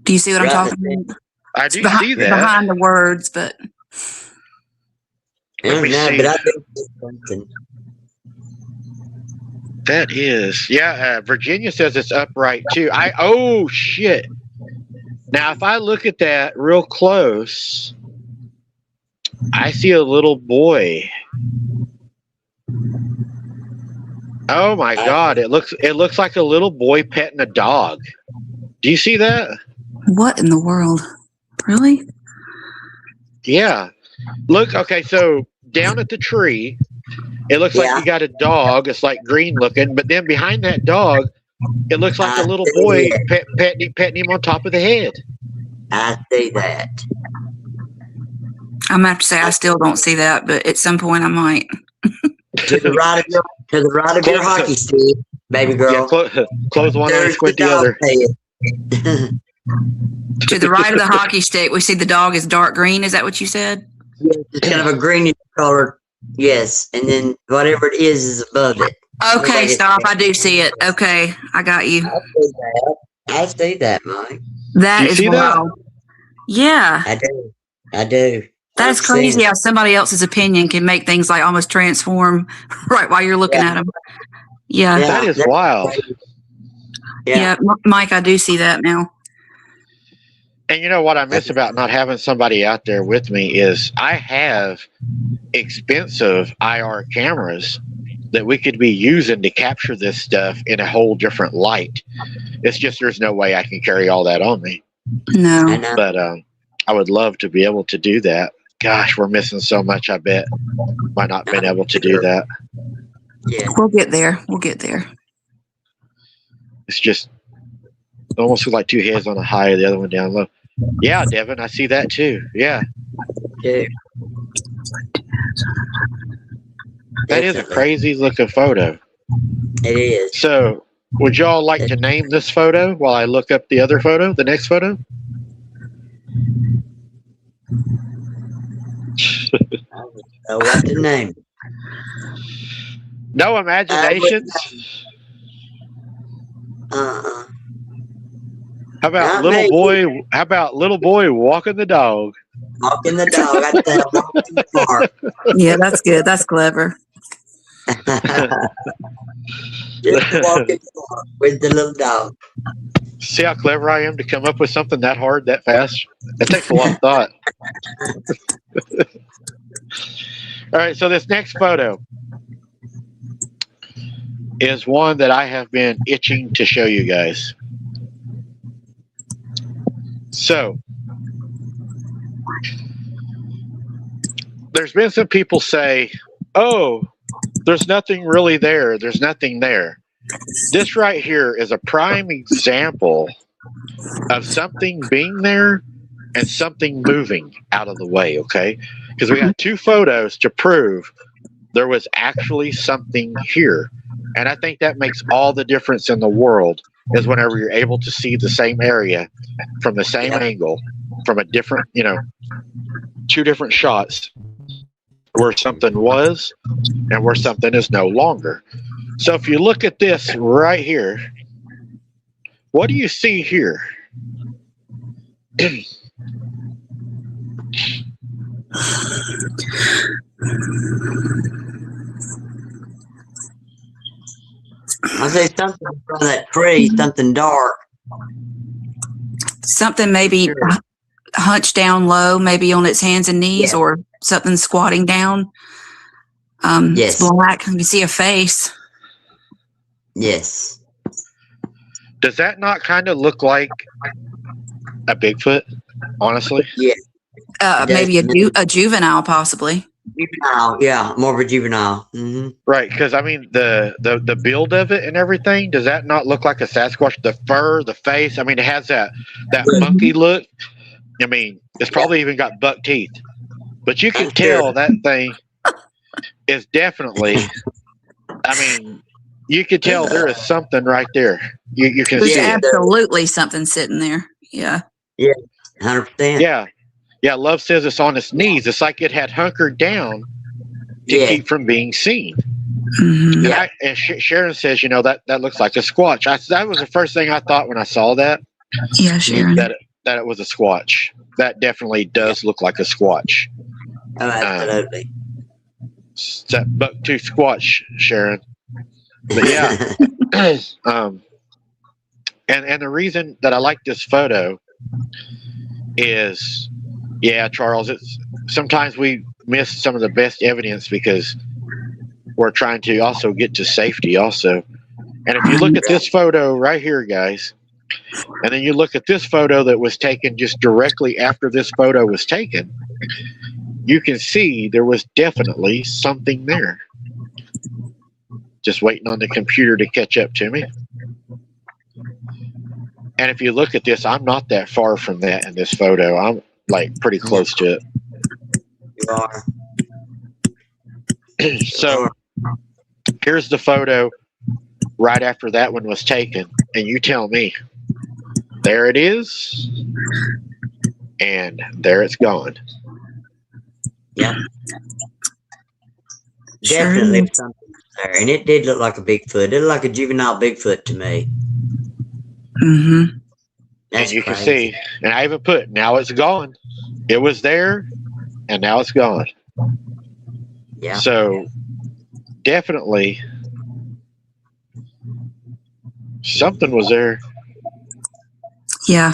do you see what I'm Right. talking about? I It's do behind, see that. behind the words, but I don't me know, see. but I think there's something. That is, yeah. Virginia says it's upright too. Oh shit! Now, if I look at that real close, I see a little boy. Oh my god! It looks like a little boy petting a dog. Do you see that? what in the world? Really? Yeah. Look. Okay. So down at the tree, it looks like Yeah. you got a dog. It's like green looking, but then behind that dog, it looks like I a little see boy that. petting him on top of the head. I see that. I'm gonna have to say I still don't see that, but at some point I might. To the right of your hockey stick, baby girl. Yeah, close one eye, There's squint the dog other. head. To the right of the hockey stick, we see the dog is dark green. Is that what you said? Yes, it's kind of a greenish color. Yes, and then whatever it is above it. Okay, Like stop. I do see it. Okay, I got you. I see that, Mike. That Do you is see that? wild. Yeah, I do. that is I've seen crazy it. how somebody else's opinion can make things like almost transform right while you're looking Yeah. at them. Yeah, Yeah. That is that's wild. yeah. Mike, I do see that now. And you know what I miss about not having somebody out there with me is I have expensive IR cameras that we could be using to capture this stuff in a whole different light. It's just there's no way I can carry all that on me. I No, know. But I would love to be able to do that. Gosh, we're missing so much, I bet, by not being able to do that. Yeah. we'll get there. We'll get there. It's just it almost looks like two heads on a high, the other one down low. Yeah, Devin, I see that too. Yeah, Yeah. that is a Definitely. crazy looking photo. It is. So, would y'all like to name this photo while I look up the other photo, the next photo? So what's the name? No imaginations. Uh-uh. How about Not little maybe. boy? How about little boy walking the dog? Walking the dog. I tell walking the park. Yeah, that's good. That's clever. Just walking the park with the little dog. See how clever I am to come up with something that hard that fast? That takes a lot of thought. All right, so this next photo is one that I have been itching to show you guys. So, there's been some people say, oh, there's nothing really there. There's nothing there. This right here is a prime example of something being there and something moving out of the way, okay? Because we got two photos to prove there was actually something here. And I think that makes all the difference in the world is whenever you're able to see the same area from the same angle, from a different, two different shots where something was and where something is no longer. So if you look at this right here, what do you see here? I say something from that tree, something dark. Something maybe hunched down low, maybe on its hands and knees, or something squatting down. Yes. It's black. You can see a face. Yes. Does that not kind of look like a Bigfoot, honestly? Maybe a juvenile, possibly. Juvenile, yeah, more of a juvenile. Right, because I mean the build of it and everything. Does that not look like a Sasquatch? The fur, the face. I mean, it has that monkey look. I mean, it's probably even got buck teeth, but you can I'm sure. tell that thing is definitely. I mean, you can tell there is something right there. You can There's see it. absolutely something sitting there. Yeah. 100%. Yeah. Love says it's on its knees. It's like it had hunkered down to Yeah. keep from being seen. Mhm. Yeah. And Sharon says, that looks like a squatch. That was the first thing I thought when I saw that. Yeah, Sharon. That it was a squatch. That definitely does look like a squatch. Oh, absolutely. It's that buck-tooth squatch, Sharon. But yeah, and the reason that I like this photo is, Charles, it's sometimes we miss some of the best evidence because we're trying to also get to safety also. And if you look at this photo right here, guys, and then you look at this photo that was taken just directly after this photo was taken, you can see there was definitely something there. Just waiting on the computer to catch up to me. And if you look at this, I'm not that far from that in this photo. I'm like pretty close to it. You are. So here's the photo right after that one was taken. And you tell me. There it is. And there it's gone. Yeah. Sure. Definitely something there. And it did look like a Bigfoot. It looked like a juvenile Bigfoot to me. Mm-hmm. That's and you crazy. can see, and I even put, now it's gone. It was there, and now it's gone. Yeah. So definitely something was there. Yeah.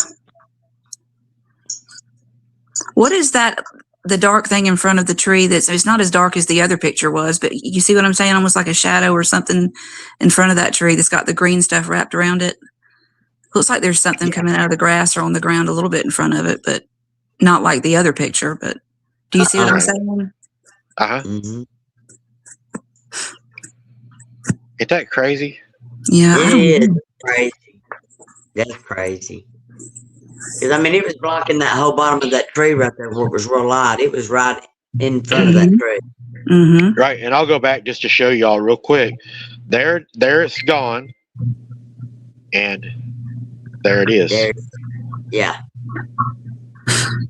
What is that? The dark thing in front of the tree it's not as dark as the other picture was, but you see what I'm saying? Almost like a shadow or something in front of that tree that's got the green stuff wrapped around it. Looks like there's something coming out of the grass or on the ground a little bit in front of it, but not like the other picture. But do you see what I'm saying? Uh-huh. Mm-hmm. Ain't that crazy? Yeah. I don't It is know. crazy. That's crazy. Because, I mean, it was blocking that whole bottom of that tree right there where it was real light. It was right in front of that tree. Mm-hmm. Right, and I'll go back just to show y'all real quick. There it's gone. And there it is. There. Yeah.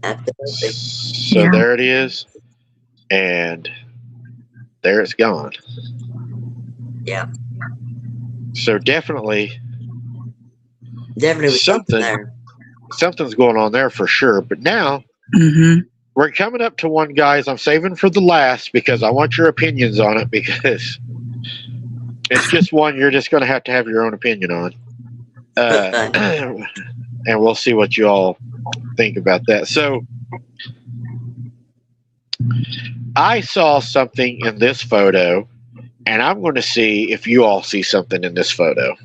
Absolutely. So Yeah. there it is. And there it's gone. Yeah. So definitely Definitely was something there. something's going on there for sure. But now Mm-hmm. we're coming up to one, guys, I'm saving for the last because I want your opinions on it because it's just one you're just going to have your own opinion on. And we'll see what you all think about that. So I saw something in this photo, and I'm going to see if you all see something in this photo.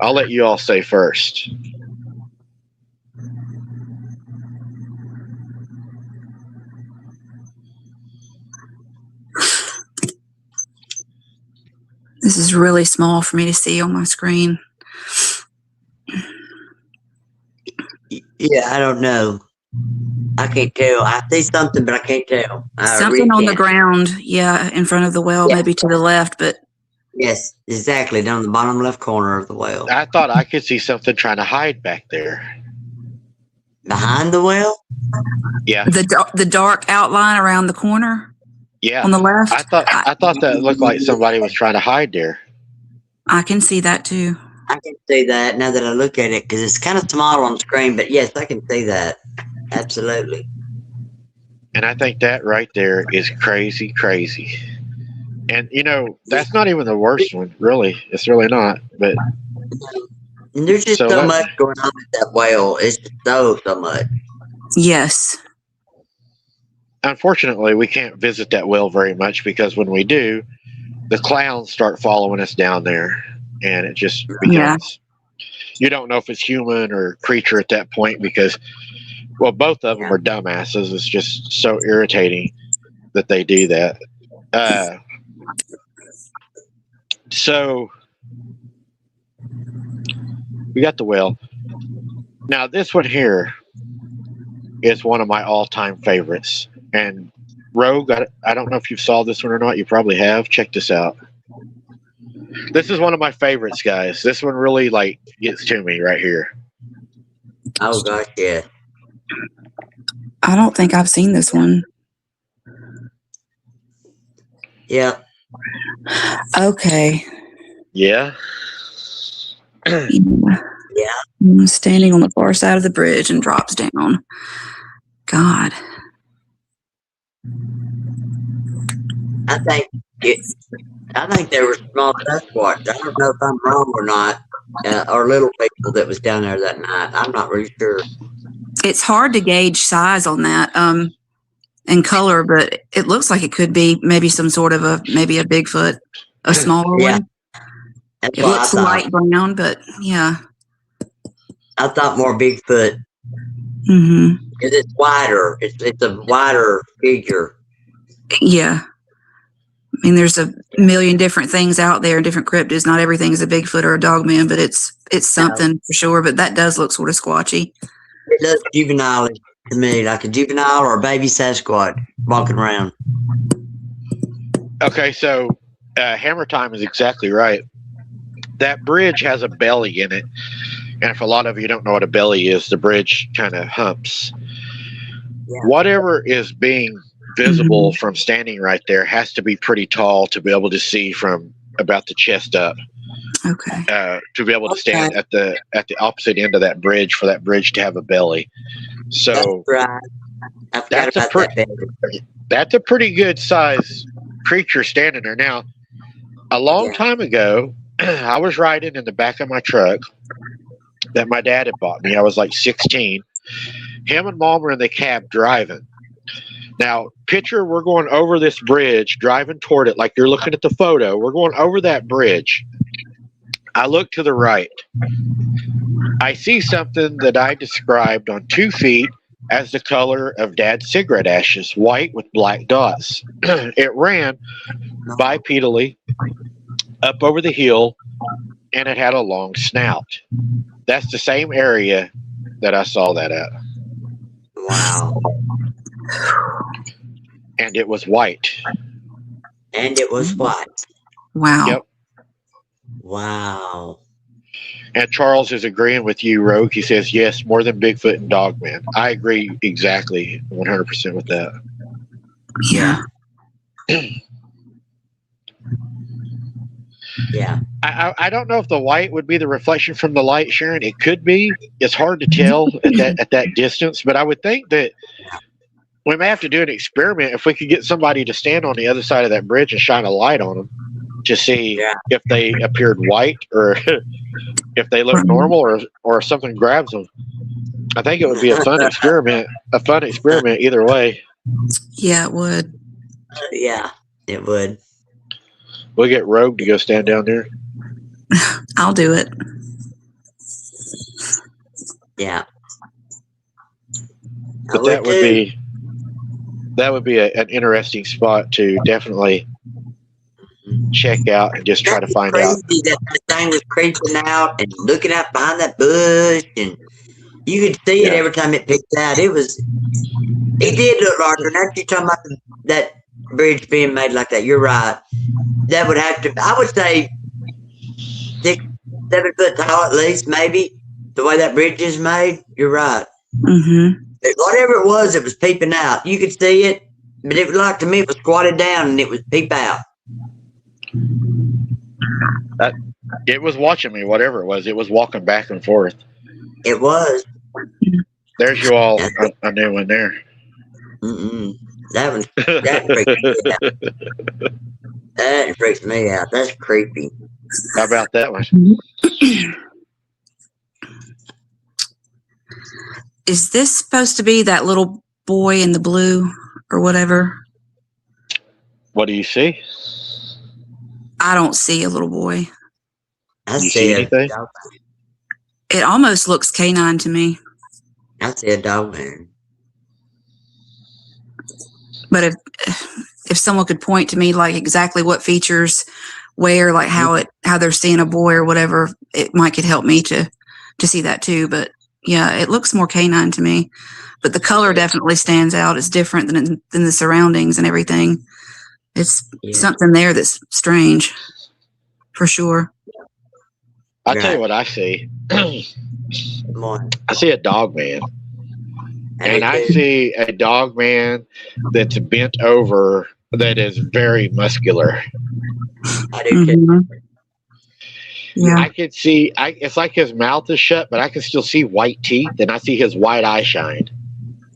I'll let you all say first. This is really small for me to see on my screen. Yeah, I don't know. I can't tell. I see something, but I can't tell. I Something really on the can't. ground, yeah, in front of the well, Yeah. maybe to the left, but Yes, exactly. Down the bottom left corner of the well. I thought I could see something trying to hide back there. Behind the well? Yeah, the dark outline around the corner yeah. on the left. I thought that looked like somebody was trying to hide there. I can see that too. I can see that now that I look at it because it's kind of small on screen, but yes, I can see that. Absolutely. And I think that right there is crazy, crazy. And, that's not even the worst one, really. It's really not. But And there's just So so let's- much going on at that well. It's so much. Yes. unfortunately, we can't visit that well very much because when we do, the clowns start following us down there. And it just becomes, you don't know if it's human or creature at that point because Well, both of them are dumbasses. It's just so irritating that they do that. So we got the well. Now this one here is one of my all-time favorites. And Rogue, I don't know if you saw this one or not. You probably have. Check this out. This is one of my favorites, guys. This one really like gets to me right here. Oh gosh, yeah. I don't think I've seen this one. Yeah. Okay. Yeah. Yeah. Standing on the far side of the bridge and drops down. God. I think there were small Sasquatch. I don't know if I'm wrong or not, or little people that was down there that night. I'm not really sure. It's hard to gauge size on that and color, but it looks like it could be maybe some sort of maybe a Bigfoot, a smaller Yeah. one. That's It what I looks thought. light brown, but yeah. I thought more Bigfoot hmm because it's wider. It's a wider figure. Yeah. I mean, there's a million different things out there in different cryptids. Not everything's a Bigfoot or a Dogman, but it's something for sure. But that does look sort of squatchy. It looks juvenile to me, like a juvenile or a baby Sasquatch walking around. Okay, so Hammer Time is exactly right. That bridge has a belly in it. And if a lot of you don't know what a belly is, the bridge kind of humps. Yeah. Whatever is being visible from standing right there has to be pretty tall to be able to see from about the chest up. Okay. To be able to stand at the opposite end of that bridge for that bridge to have a belly. So That's right. I forgot that's a about pretty- that belly. that's a pretty good size creature standing there. Now, a long time ago, I was riding in the back of my truck that my dad had bought me. I was like 16. Him and Mom were in the cab driving. Now, picture we're going over this bridge, driving toward it like you're looking at the photo. We're going over that bridge. I look to the right. I see something that I described on 2 feet as the color of Dad's cigarette ashes, white with black dots. It ran bipedally up over the hill, and it had a long snout. That's the same area that I saw that at. Wow. And it was white. And it was white. Wow. Yep. Wow. And Charles is agreeing with you, Rogue. He says, yes, more than Bigfoot and Dogman. I agree exactly 100% with that. Yeah. Yeah. I don't know if the white would be the reflection from the light, Sharon. It could be. It's hard to tell at that distance, but I would think that we may have to do an experiment if we could get somebody to stand on the other side of that bridge and shine a light on them to see if they appeared white or if they look normal or if something grabs them. I think it would be a fun experiment. Either way. Yeah, it would. Yeah, it would. We'll get Rogue to go stand down there. I'll do it. Yeah. But that would be an interesting spot to definitely check out and just try to find out. That the thing was creeping out and looking out behind that bush, and you could see it every time it picked out. It did look larger. And after you're talking about that bridge being made like that, you're right. That would have to, I would say, 6, 7 foot tall at least, maybe. The way that bridge is made, you're right. Mm-hmm. Whatever it was peeping out. You could see it, but it was like to me, it was squatted down and it was peep out. It was watching me, whatever it was walking back and forth. It was. There's you all a new one there. Mm-mm. That freaks me out. That freaks me out. That's creepy. How about that one? Is this supposed to be that little boy in the blue or whatever? What do you see? I don't see a little boy. I You see see it. anything? It almost looks canine to me. I see a dog man. But if someone could point to me like exactly what features where, like how they're seeing a boy or whatever, it might could help me to see that too. But yeah, it looks more canine to me. But the color definitely stands out. It's different than the surroundings and everything. It's something there that's strange, for sure. I'll tell you what I see. Come on. I see a dog man. And I see a dog man that's bent over that is very muscular. I do too. Mhm. Yeah. I can see, it's like his mouth is shut, but I can still see white teeth, and I see his white eye shine.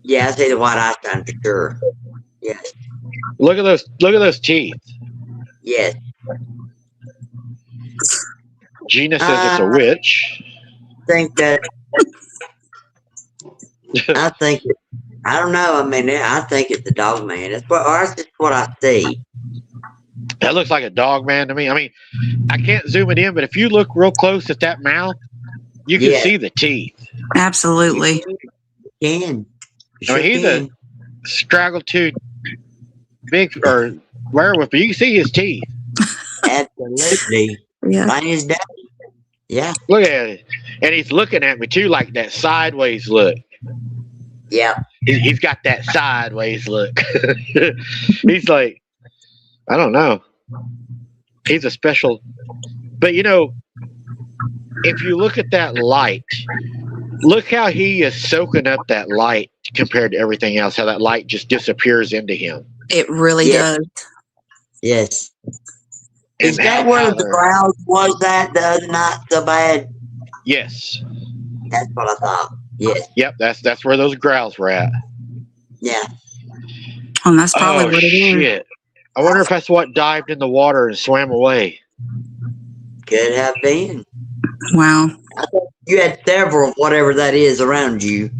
Yeah, I see the white eye shine for sure. Yes. Look at those teeth. Yes. Gina says it's a witch. I don't know. I mean, I think it's the dog man. That's just what I see. That looks like a dog man to me. I mean, I can't zoom it in, but if you look real close at that mouth, you can see the teeth. Absolutely. You can. I mean, he's a straggle-tooth big or werewolf, but you can see his teeth. Absolutely. Yeah. Plain as day. Yeah. Look at it. And he's looking at me too, like that sideways look. Yeah. He's got that sideways look. He's like, I don't know. He's a special. But you know, if you look at that light, look how he is soaking up that light compared to everything else, how that light just disappears into him. It really does. Yes. And Is that where the crowd was that the other night so bad? Yes. That's what I thought. Yes. Yep, that's where those growls were at. Yeah. And that's probably what it is. Shit. I wonder if that's what dived in the water and swam away. Could have been. Wow. I think you had several, whatever that is, around you.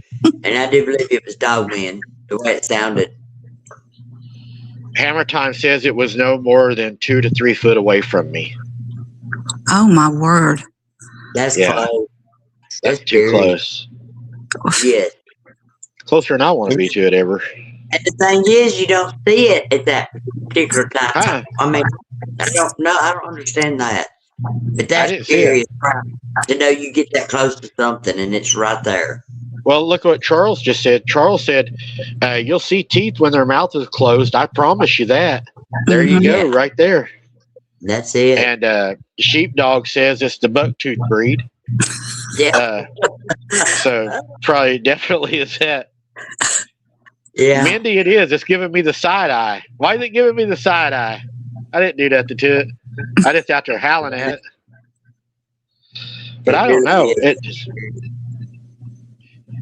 And I do believe it was Dogman, the way it sounded. Hammer Time says it was no more than 2 to 3 foot away from me. Oh my word. That's close. That's too close. Yes. Closer than I want to be to it ever. And the thing is, you don't see it at that particular time. Huh. I mean, I don't understand that. But I that's didn't see scary to know you get that close to something and it's right there. Well, look what Charles just said. Charles said, you'll see teeth when their mouth is closed. I promise you that. There you go, right there. That's it. And Sheepdog says it's the bucktooth breed. Yeah. So probably definitely is that. Yeah. Mindy, it is. It's giving me the side eye. Why is it giving me the side eye? I didn't do nothing to it. I just out there howling at it. But I don't know.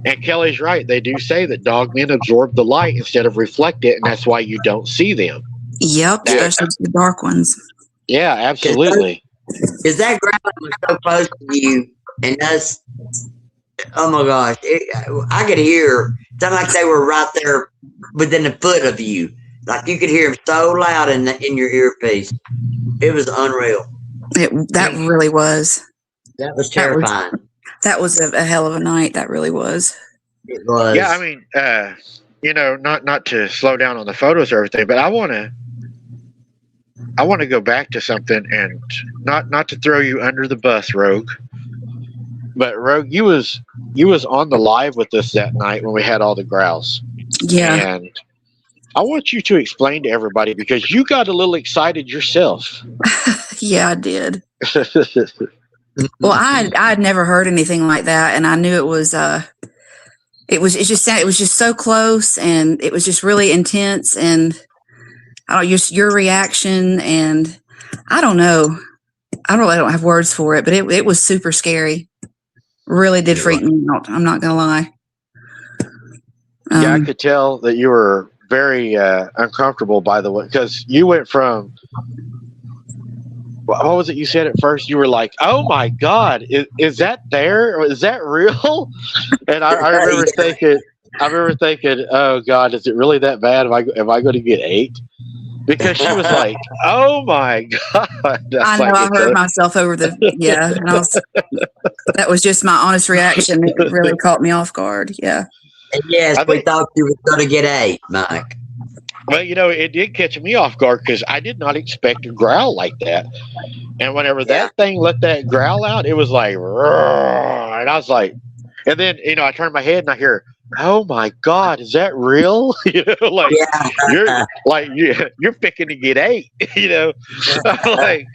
And Kelly's right. They do say that dogmen absorb the light instead of reflect it, and that's why you don't see them. Yep, especially the dark ones. Yeah, absolutely. Because that ground was so close to you and us. Oh my gosh. I could hear, sounded like they were right there within a foot of you. Like you could hear them so loud in your earpiece. It was unreal. That really was. That was terrifying. That was a hell of a night. That really was. It was. Yeah, I mean, not to slow down on the photos or everything, but I want to go back to something, and not to throw you under the bus, Rogue. But Rogue, you was on the live with us that night when we had all the growls. Yeah. And I want you to explain to everybody, because you got a little excited yourself. Yeah, I did. Well, I had never heard anything like that, and I knew it was just so close, and it was just really intense, and I don't your reaction, and I don't know. I don't have words for it, but it was super scary. Really did freak me out. I'm not gonna lie. Yeah, I could tell that you were very uncomfortable, by the way, because you went from, what was it you said at first? You were like, oh my God, is that there? Or is that real? And I remember thinking, oh God, is it really that bad? Am I going to get ate? because she was like, "Oh my god!" I know I heard myself over the and that was just my honest reaction. It really caught me off guard. Yeah. And yes, we thought you was going to get 8, Mike. Well, it did catch me off guard because I did not expect a growl like that. And whenever that thing let that growl out, it was like, "Roar," and I was like, and then I turned my head and I hear, "Oh my God, is that real?" You're picking to get 8, like,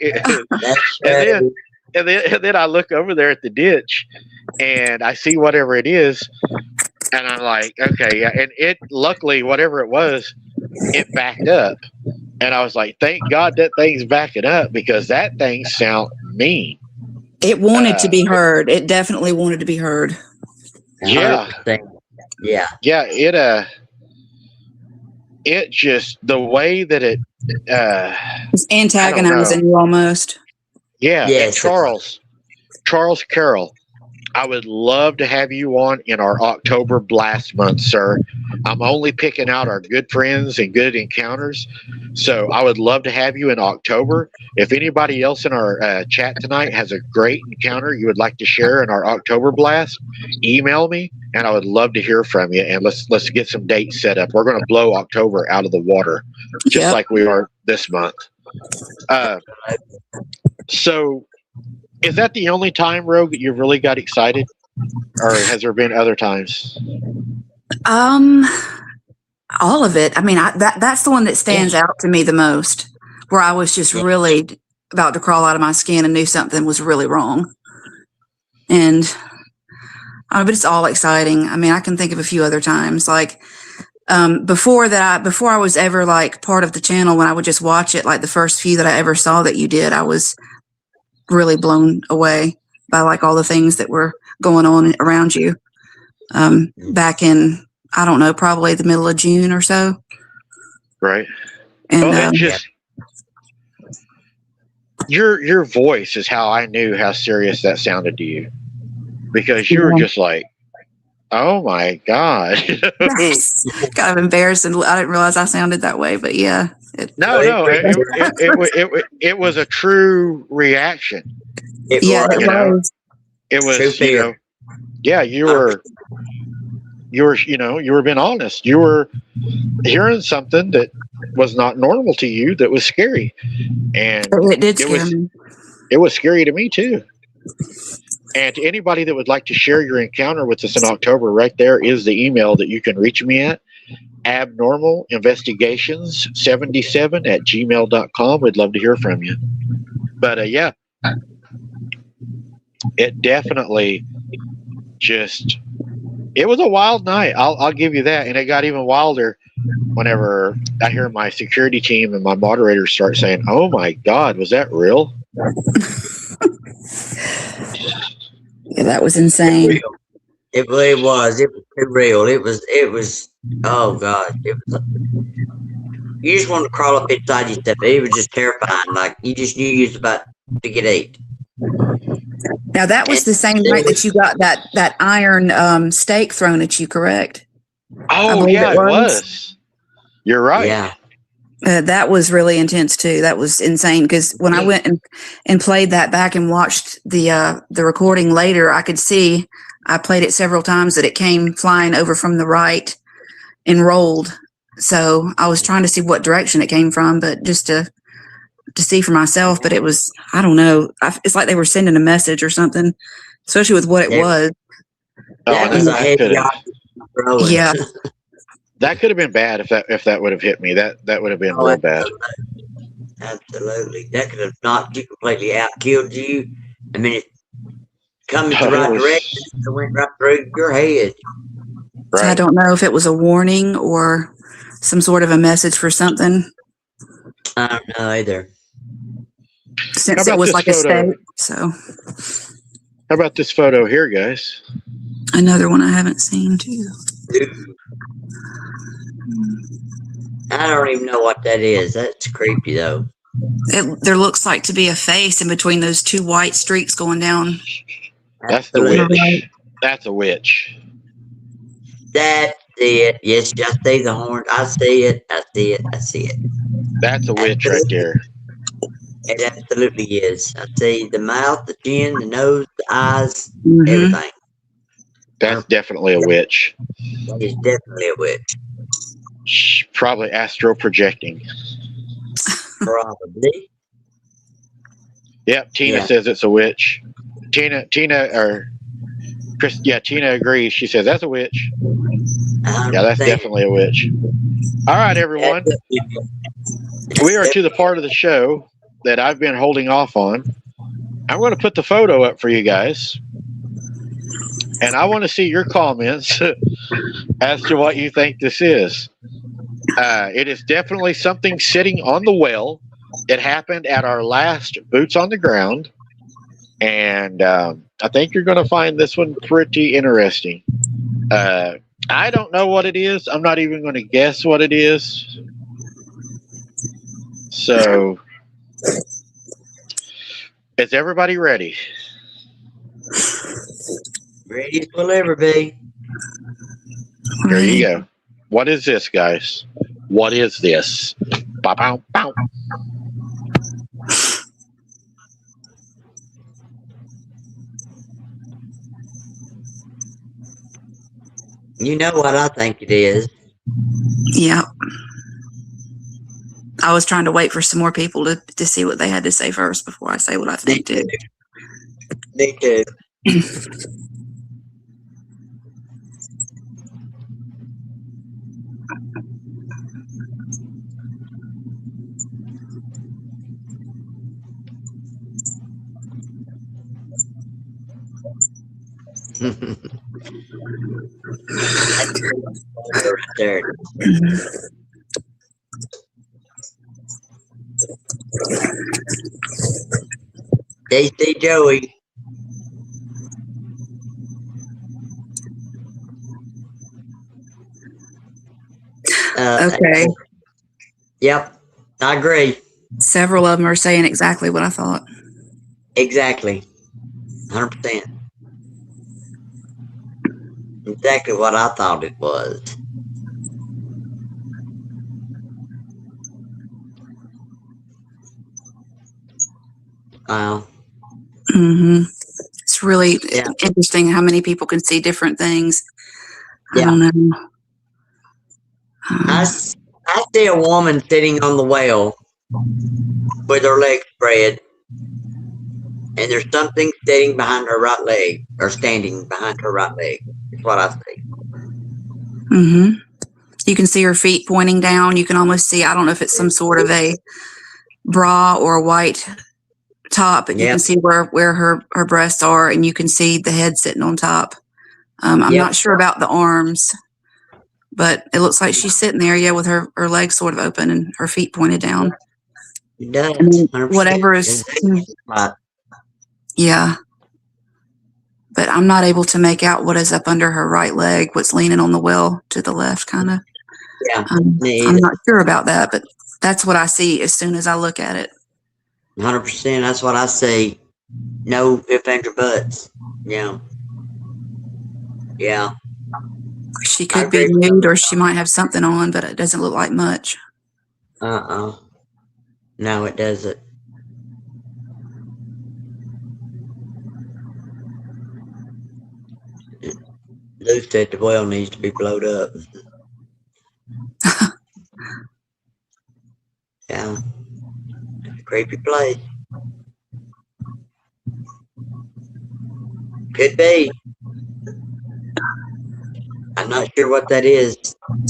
and then I look over there at the ditch and I see whatever it is, and I'm like, okay, yeah, and it luckily whatever it was, it backed up, and I was like, thank God that thing's backing up because that thing sound mean. It wanted to be heard. It definitely wanted to be heard. Yeah. Yeah. It just the way that it's antagonizing you almost. Yeah. Yes. Charles Carroll, I would love to have you on in our October blast month, sir. I'm only picking out our good friends and good encounters. So I would love to have you in October. If anybody else in our chat tonight has a great encounter you would like to share in our October blast, email me and I would love to hear from you. And let's get some dates set up. We're going to blow October out of the water, just like we are this month. So is that the only time, Rogue, that you've really got excited? Or has there been other times? All of it. I mean, that's the one that stands out to me the most, where I was just really about to crawl out of my skin and knew something was really wrong. And but it's all exciting. I mean, I can think of a few other times, like before I was ever like part of the channel, when I would just watch it, like the first few that I ever saw that you did, I was really blown away by like all the things that were going on around you. Back in, I don't know, probably the middle of June or so. Right. And your voice is how I knew how serious that sounded to you, because you were just like, "Oh my God." Kind of embarrassed, and I didn't realize I sounded that way, but yeah. It was a true reaction. It was, you were being honest. You were hearing something that was not normal to you, that was scary. And it did scare me. It was scary to me too. And to anybody that would like to share your encounter with us in October, right there is the email that you can reach me at. abnormalinvestigations77@gmail.com. We'd love to hear from you. But it definitely it was a wild night. I'll give you that. And it got even wilder whenever I hear my security team and my moderators start saying, "Oh my God, was that real?" Yeah, that was insane. It really was. It was real. It was. Oh God! It was. You just wanted to crawl up inside yourself. It was just terrifying. Like you just knew you was about to get ate. Now that was the same night that you got that iron steak thrown at you, correct? Oh yeah, it was. You're right. Yeah. That was really intense too. That was insane, because when I went and played that back and watched the recording later, I could see I played it several times that it came flying over from the right and rolled. So I was trying to see what direction it came from, but just to see for myself. But it was, I don't know. It's like they were sending a message or something, especially with what it was. That was a heavy. Yeah. That could have been bad if that would have hit me. That would have been real bad. Absolutely. That could have knocked you completely out, killed you. I mean, it coming the right direction, it went right through your head. Right. So I don't know if it was a warning or some sort of a message for something. I don't know either. Since it was like a state, so. How about this photo here, guys? Another one I haven't seen too. I don't even know what that is. That's creepy though. There looks like to be a face in between those two white streaks going down. That's the witch. That's a witch. That see it. Yes, I see the horns. I see it. I see it. I see it. That's a witch right there. It absolutely is. I see the mouth, the chin, the nose, the eyes, Mhm. everything. That's definitely a witch. That is definitely a witch. Probably astral projecting. Probably. Yep, Tina Yeah. says it's a witch. Tina or Chris, yeah, Tina agrees. She says that's a witch. Yeah, that's 100%. definitely a witch. All right, everyone. We are to the part of the show that I've been holding off on. I'm going to put the photo up for you guys. And I want to see your comments as to what you think this is. It is definitely something sitting on the well. It happened at our last Boots on the Ground. And I think you're going to find this one pretty interesting. I don't know what it is. I'm not even going to guess what it is. So, is everybody ready? Ready as we'll ever be. Here you go. What is this, guys? What is this? Bow, bow, bow. You know what I think it is. Yeah. I was trying to wait for some more people to see what they had to say first before I say what I think too. Me too. Right there. DC Joey. Okay. Yep, I agree. Several of them are saying exactly what I thought. Exactly. 100%. Exactly what I thought it was. Wow. Hmm. It's really Yeah. interesting how many people can see different things. I Yeah. don't know. I see a woman sitting on the well with her legs spread, and there's something sitting behind her right leg, or standing behind her right leg. That's what I see. Hmm. You can see her feet pointing down. You can almost see, I don't know if it's some sort of a bra or a white top, but you Yep. can see where her breasts are, and you can see the head sitting on top. I'm Yep. not sure about the arms, but it looks like she's sitting there, yeah, with her legs sort of open and her feet pointed down. It does. I mean, 100%. whatever is, Right. yeah. But I'm not able to make out what is up under her right leg, what's leaning on the well to the left, kind of. Yeah. Me I'm either. not sure about that, but that's what I see as soon as I look at it. 100%. That's what I see. No ifs, ands, or buts. Yeah. Yeah. She I could be agree. nude or she might have something on, but it doesn't look like much. No, it doesn't. Lou said the well needs to be blowed up. Yeah. It's a creepy place. Could be. I'm not sure what that is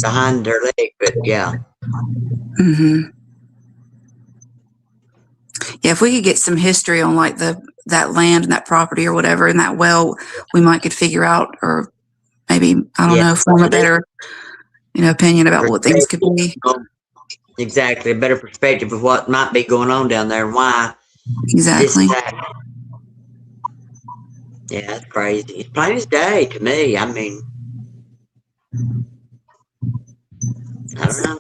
behind her leg, but yeah. Hmm. Yeah, if we could get some history on like that land and that property or whatever and that well, we might could figure out, or maybe, I don't know, form a better, opinion about what things could be. Exactly. A better perspective of what might be going on down there and why this Exactly. is happening. Yeah, that's crazy. It's plain as day to me. I mean, I don't know.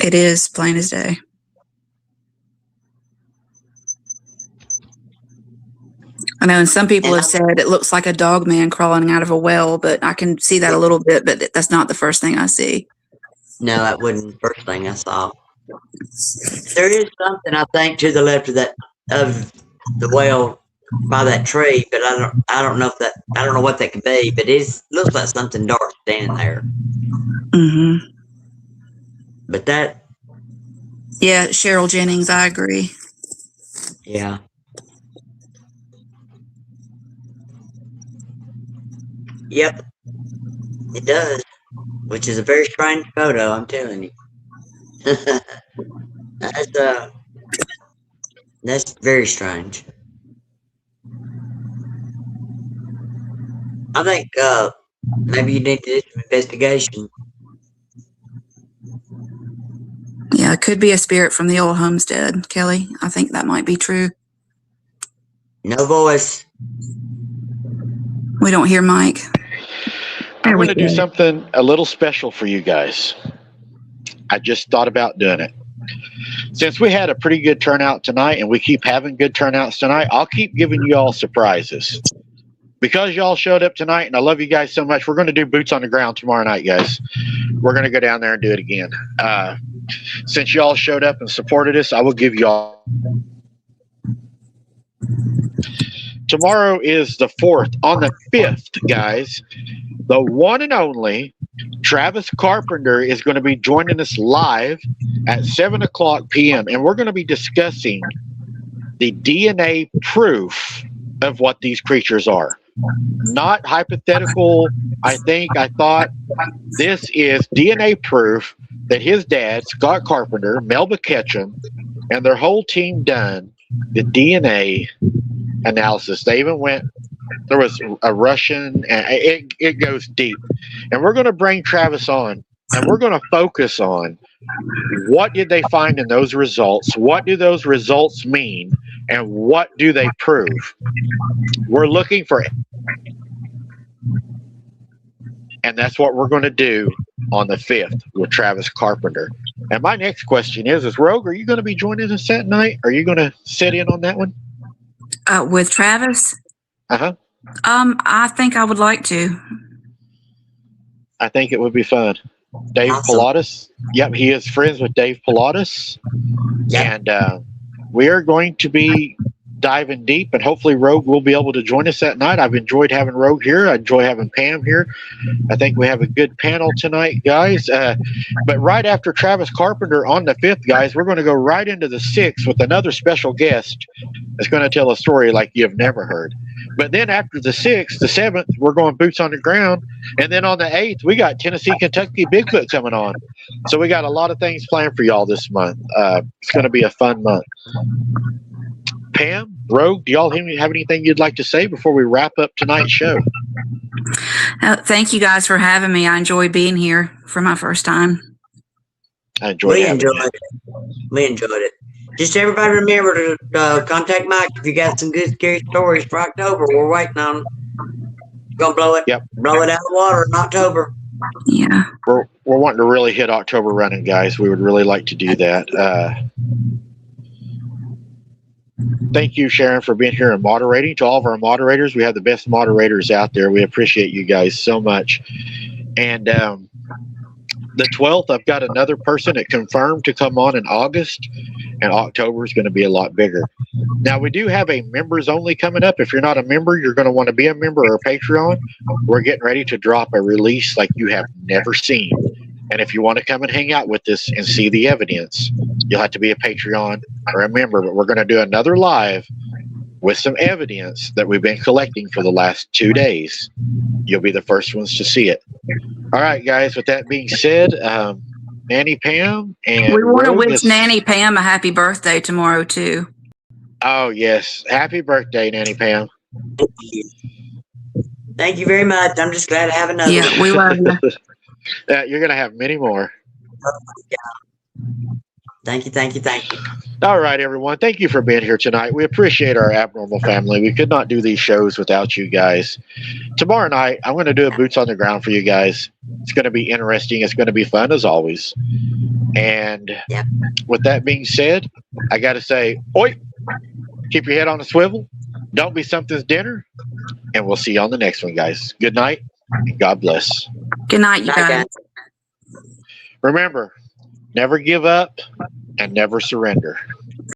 It is plain as day. I know, and some people And have said it looks like a dog man crawling out of a well, but I can see that a little bit, but that's not the first thing I see. no, that wasn't the first thing I saw. There is something I think to the left of the well by that tree, but I don't know what that could be, but it looks like something dark standing there. Hmm. But that, Yeah, Cheryl Jennings, I agree. yeah. Yep, it does, which is a very strange photo, I'm telling you. That's very strange. I think maybe you need to do some investigation. Yeah, it could be a spirit from the old homestead, Kelly. I think that might be true. No voice. We don't hear Mike. I'm There we going to do go. something a little special for you guys. I just thought about doing it. Since we had a pretty good turnout tonight and we keep having good turnouts tonight, I'll keep giving you all surprises. Because y'all showed up tonight and I love you guys so much, we're going to do Boots on the Ground tomorrow night, guys. We're going to go down there and do it again. Since y'all showed up and supported us, I will give y'all. Tomorrow is the 4th. On the 5th, guys, the one and only Travis Carpenter is going to be joining us live at 7:00 p.m. And we're going to be discussing the DNA proof of what these creatures are. Not hypothetical. I thought this is DNA proof that his dad, Scott Carpenter, Melba Ketchum, and their whole team done the DNA analysis. They even went, there was a Russian, and it goes deep. And we're going to bring Travis on, and we're going to focus on what did they find in those results? What do those results mean? And what do they prove? We're looking for, and that's what we're going to do on the 5th with Travis Carpenter. And my next question is Rogue, are you going to be joining us that night? Are you going to sit in on that one? With Travis? Uh-huh. I think I would like to. I think it would be fun. Dave Awesome. Pilatus. Yep, he is friends with Dave Pilatus. Yep. And we are going to be diving deep, and hopefully Rogue will be able to join us that night. I've enjoyed having Rogue here. I enjoy having Pam here. I think we have a good panel tonight, guys. But right after Travis Carpenter on the 5th, guys, we're going to go right into the 6th with another special guest that's going to tell a story like you've never heard. But then after the 6th, the 7th, we're going Boots on the Ground. And then on the 8th, we got Tennessee, Kentucky Bigfoot coming on. So we got a lot of things planned for y'all this month. It's going to be a fun month. Pam, Rogue, do y'all have anything you'd like to say before we wrap up tonight's show? Thank you guys for having me. I enjoyed being here for my first time. I enjoyed We having you. enjoyed it. We enjoyed it. Just everybody remember to contact Mike if you got some good scary stories for October. We're waiting on them. Gonna blow it. Yep. Blow it out of the water in October. Yeah. We're wanting to really hit October running, guys. We would really like to do that. Thank you, Sharon, for being here and moderating. To all of our moderators, we have the best moderators out there. We appreciate you guys so much. And the 12th, I've got another person that confirmed to come on in August, and October is going to be a lot bigger. Now, we do have a members only coming up. If you're not a member, you're going to want to be a member or a Patreon. We're getting ready to drop a release like you have never seen. And if you want to come and hang out with us and see the evidence, you'll have to be a Patreon or a member. But we're going to do another live with some evidence that we've been collecting for the last 2 days. You'll be the first ones to see it. All right, guys. With that being said, Nanny Pam and We want to Rogue, wish Nanny Pam a happy birthday tomorrow, too. Oh, yes. Happy birthday, Nanny Pam. Thank you very much. I'm just glad to have another. Yeah, we love you. You're going to have many more. Thank you. Thank you. Thank you. All right, everyone. Thank you for being here tonight. We appreciate our abnormal family. We could not do these shows without you guys. Tomorrow night, I'm going to do a Boots on the Ground for you guys. It's going to be interesting. It's going to be fun, as always. And with that being said, I got to say, oi, keep your head on a swivel. Don't be something's dinner, and we'll see you on the next one, guys. Good night, and God bless. Good night, you Bye, guys. guys. Remember, never give up and never surrender.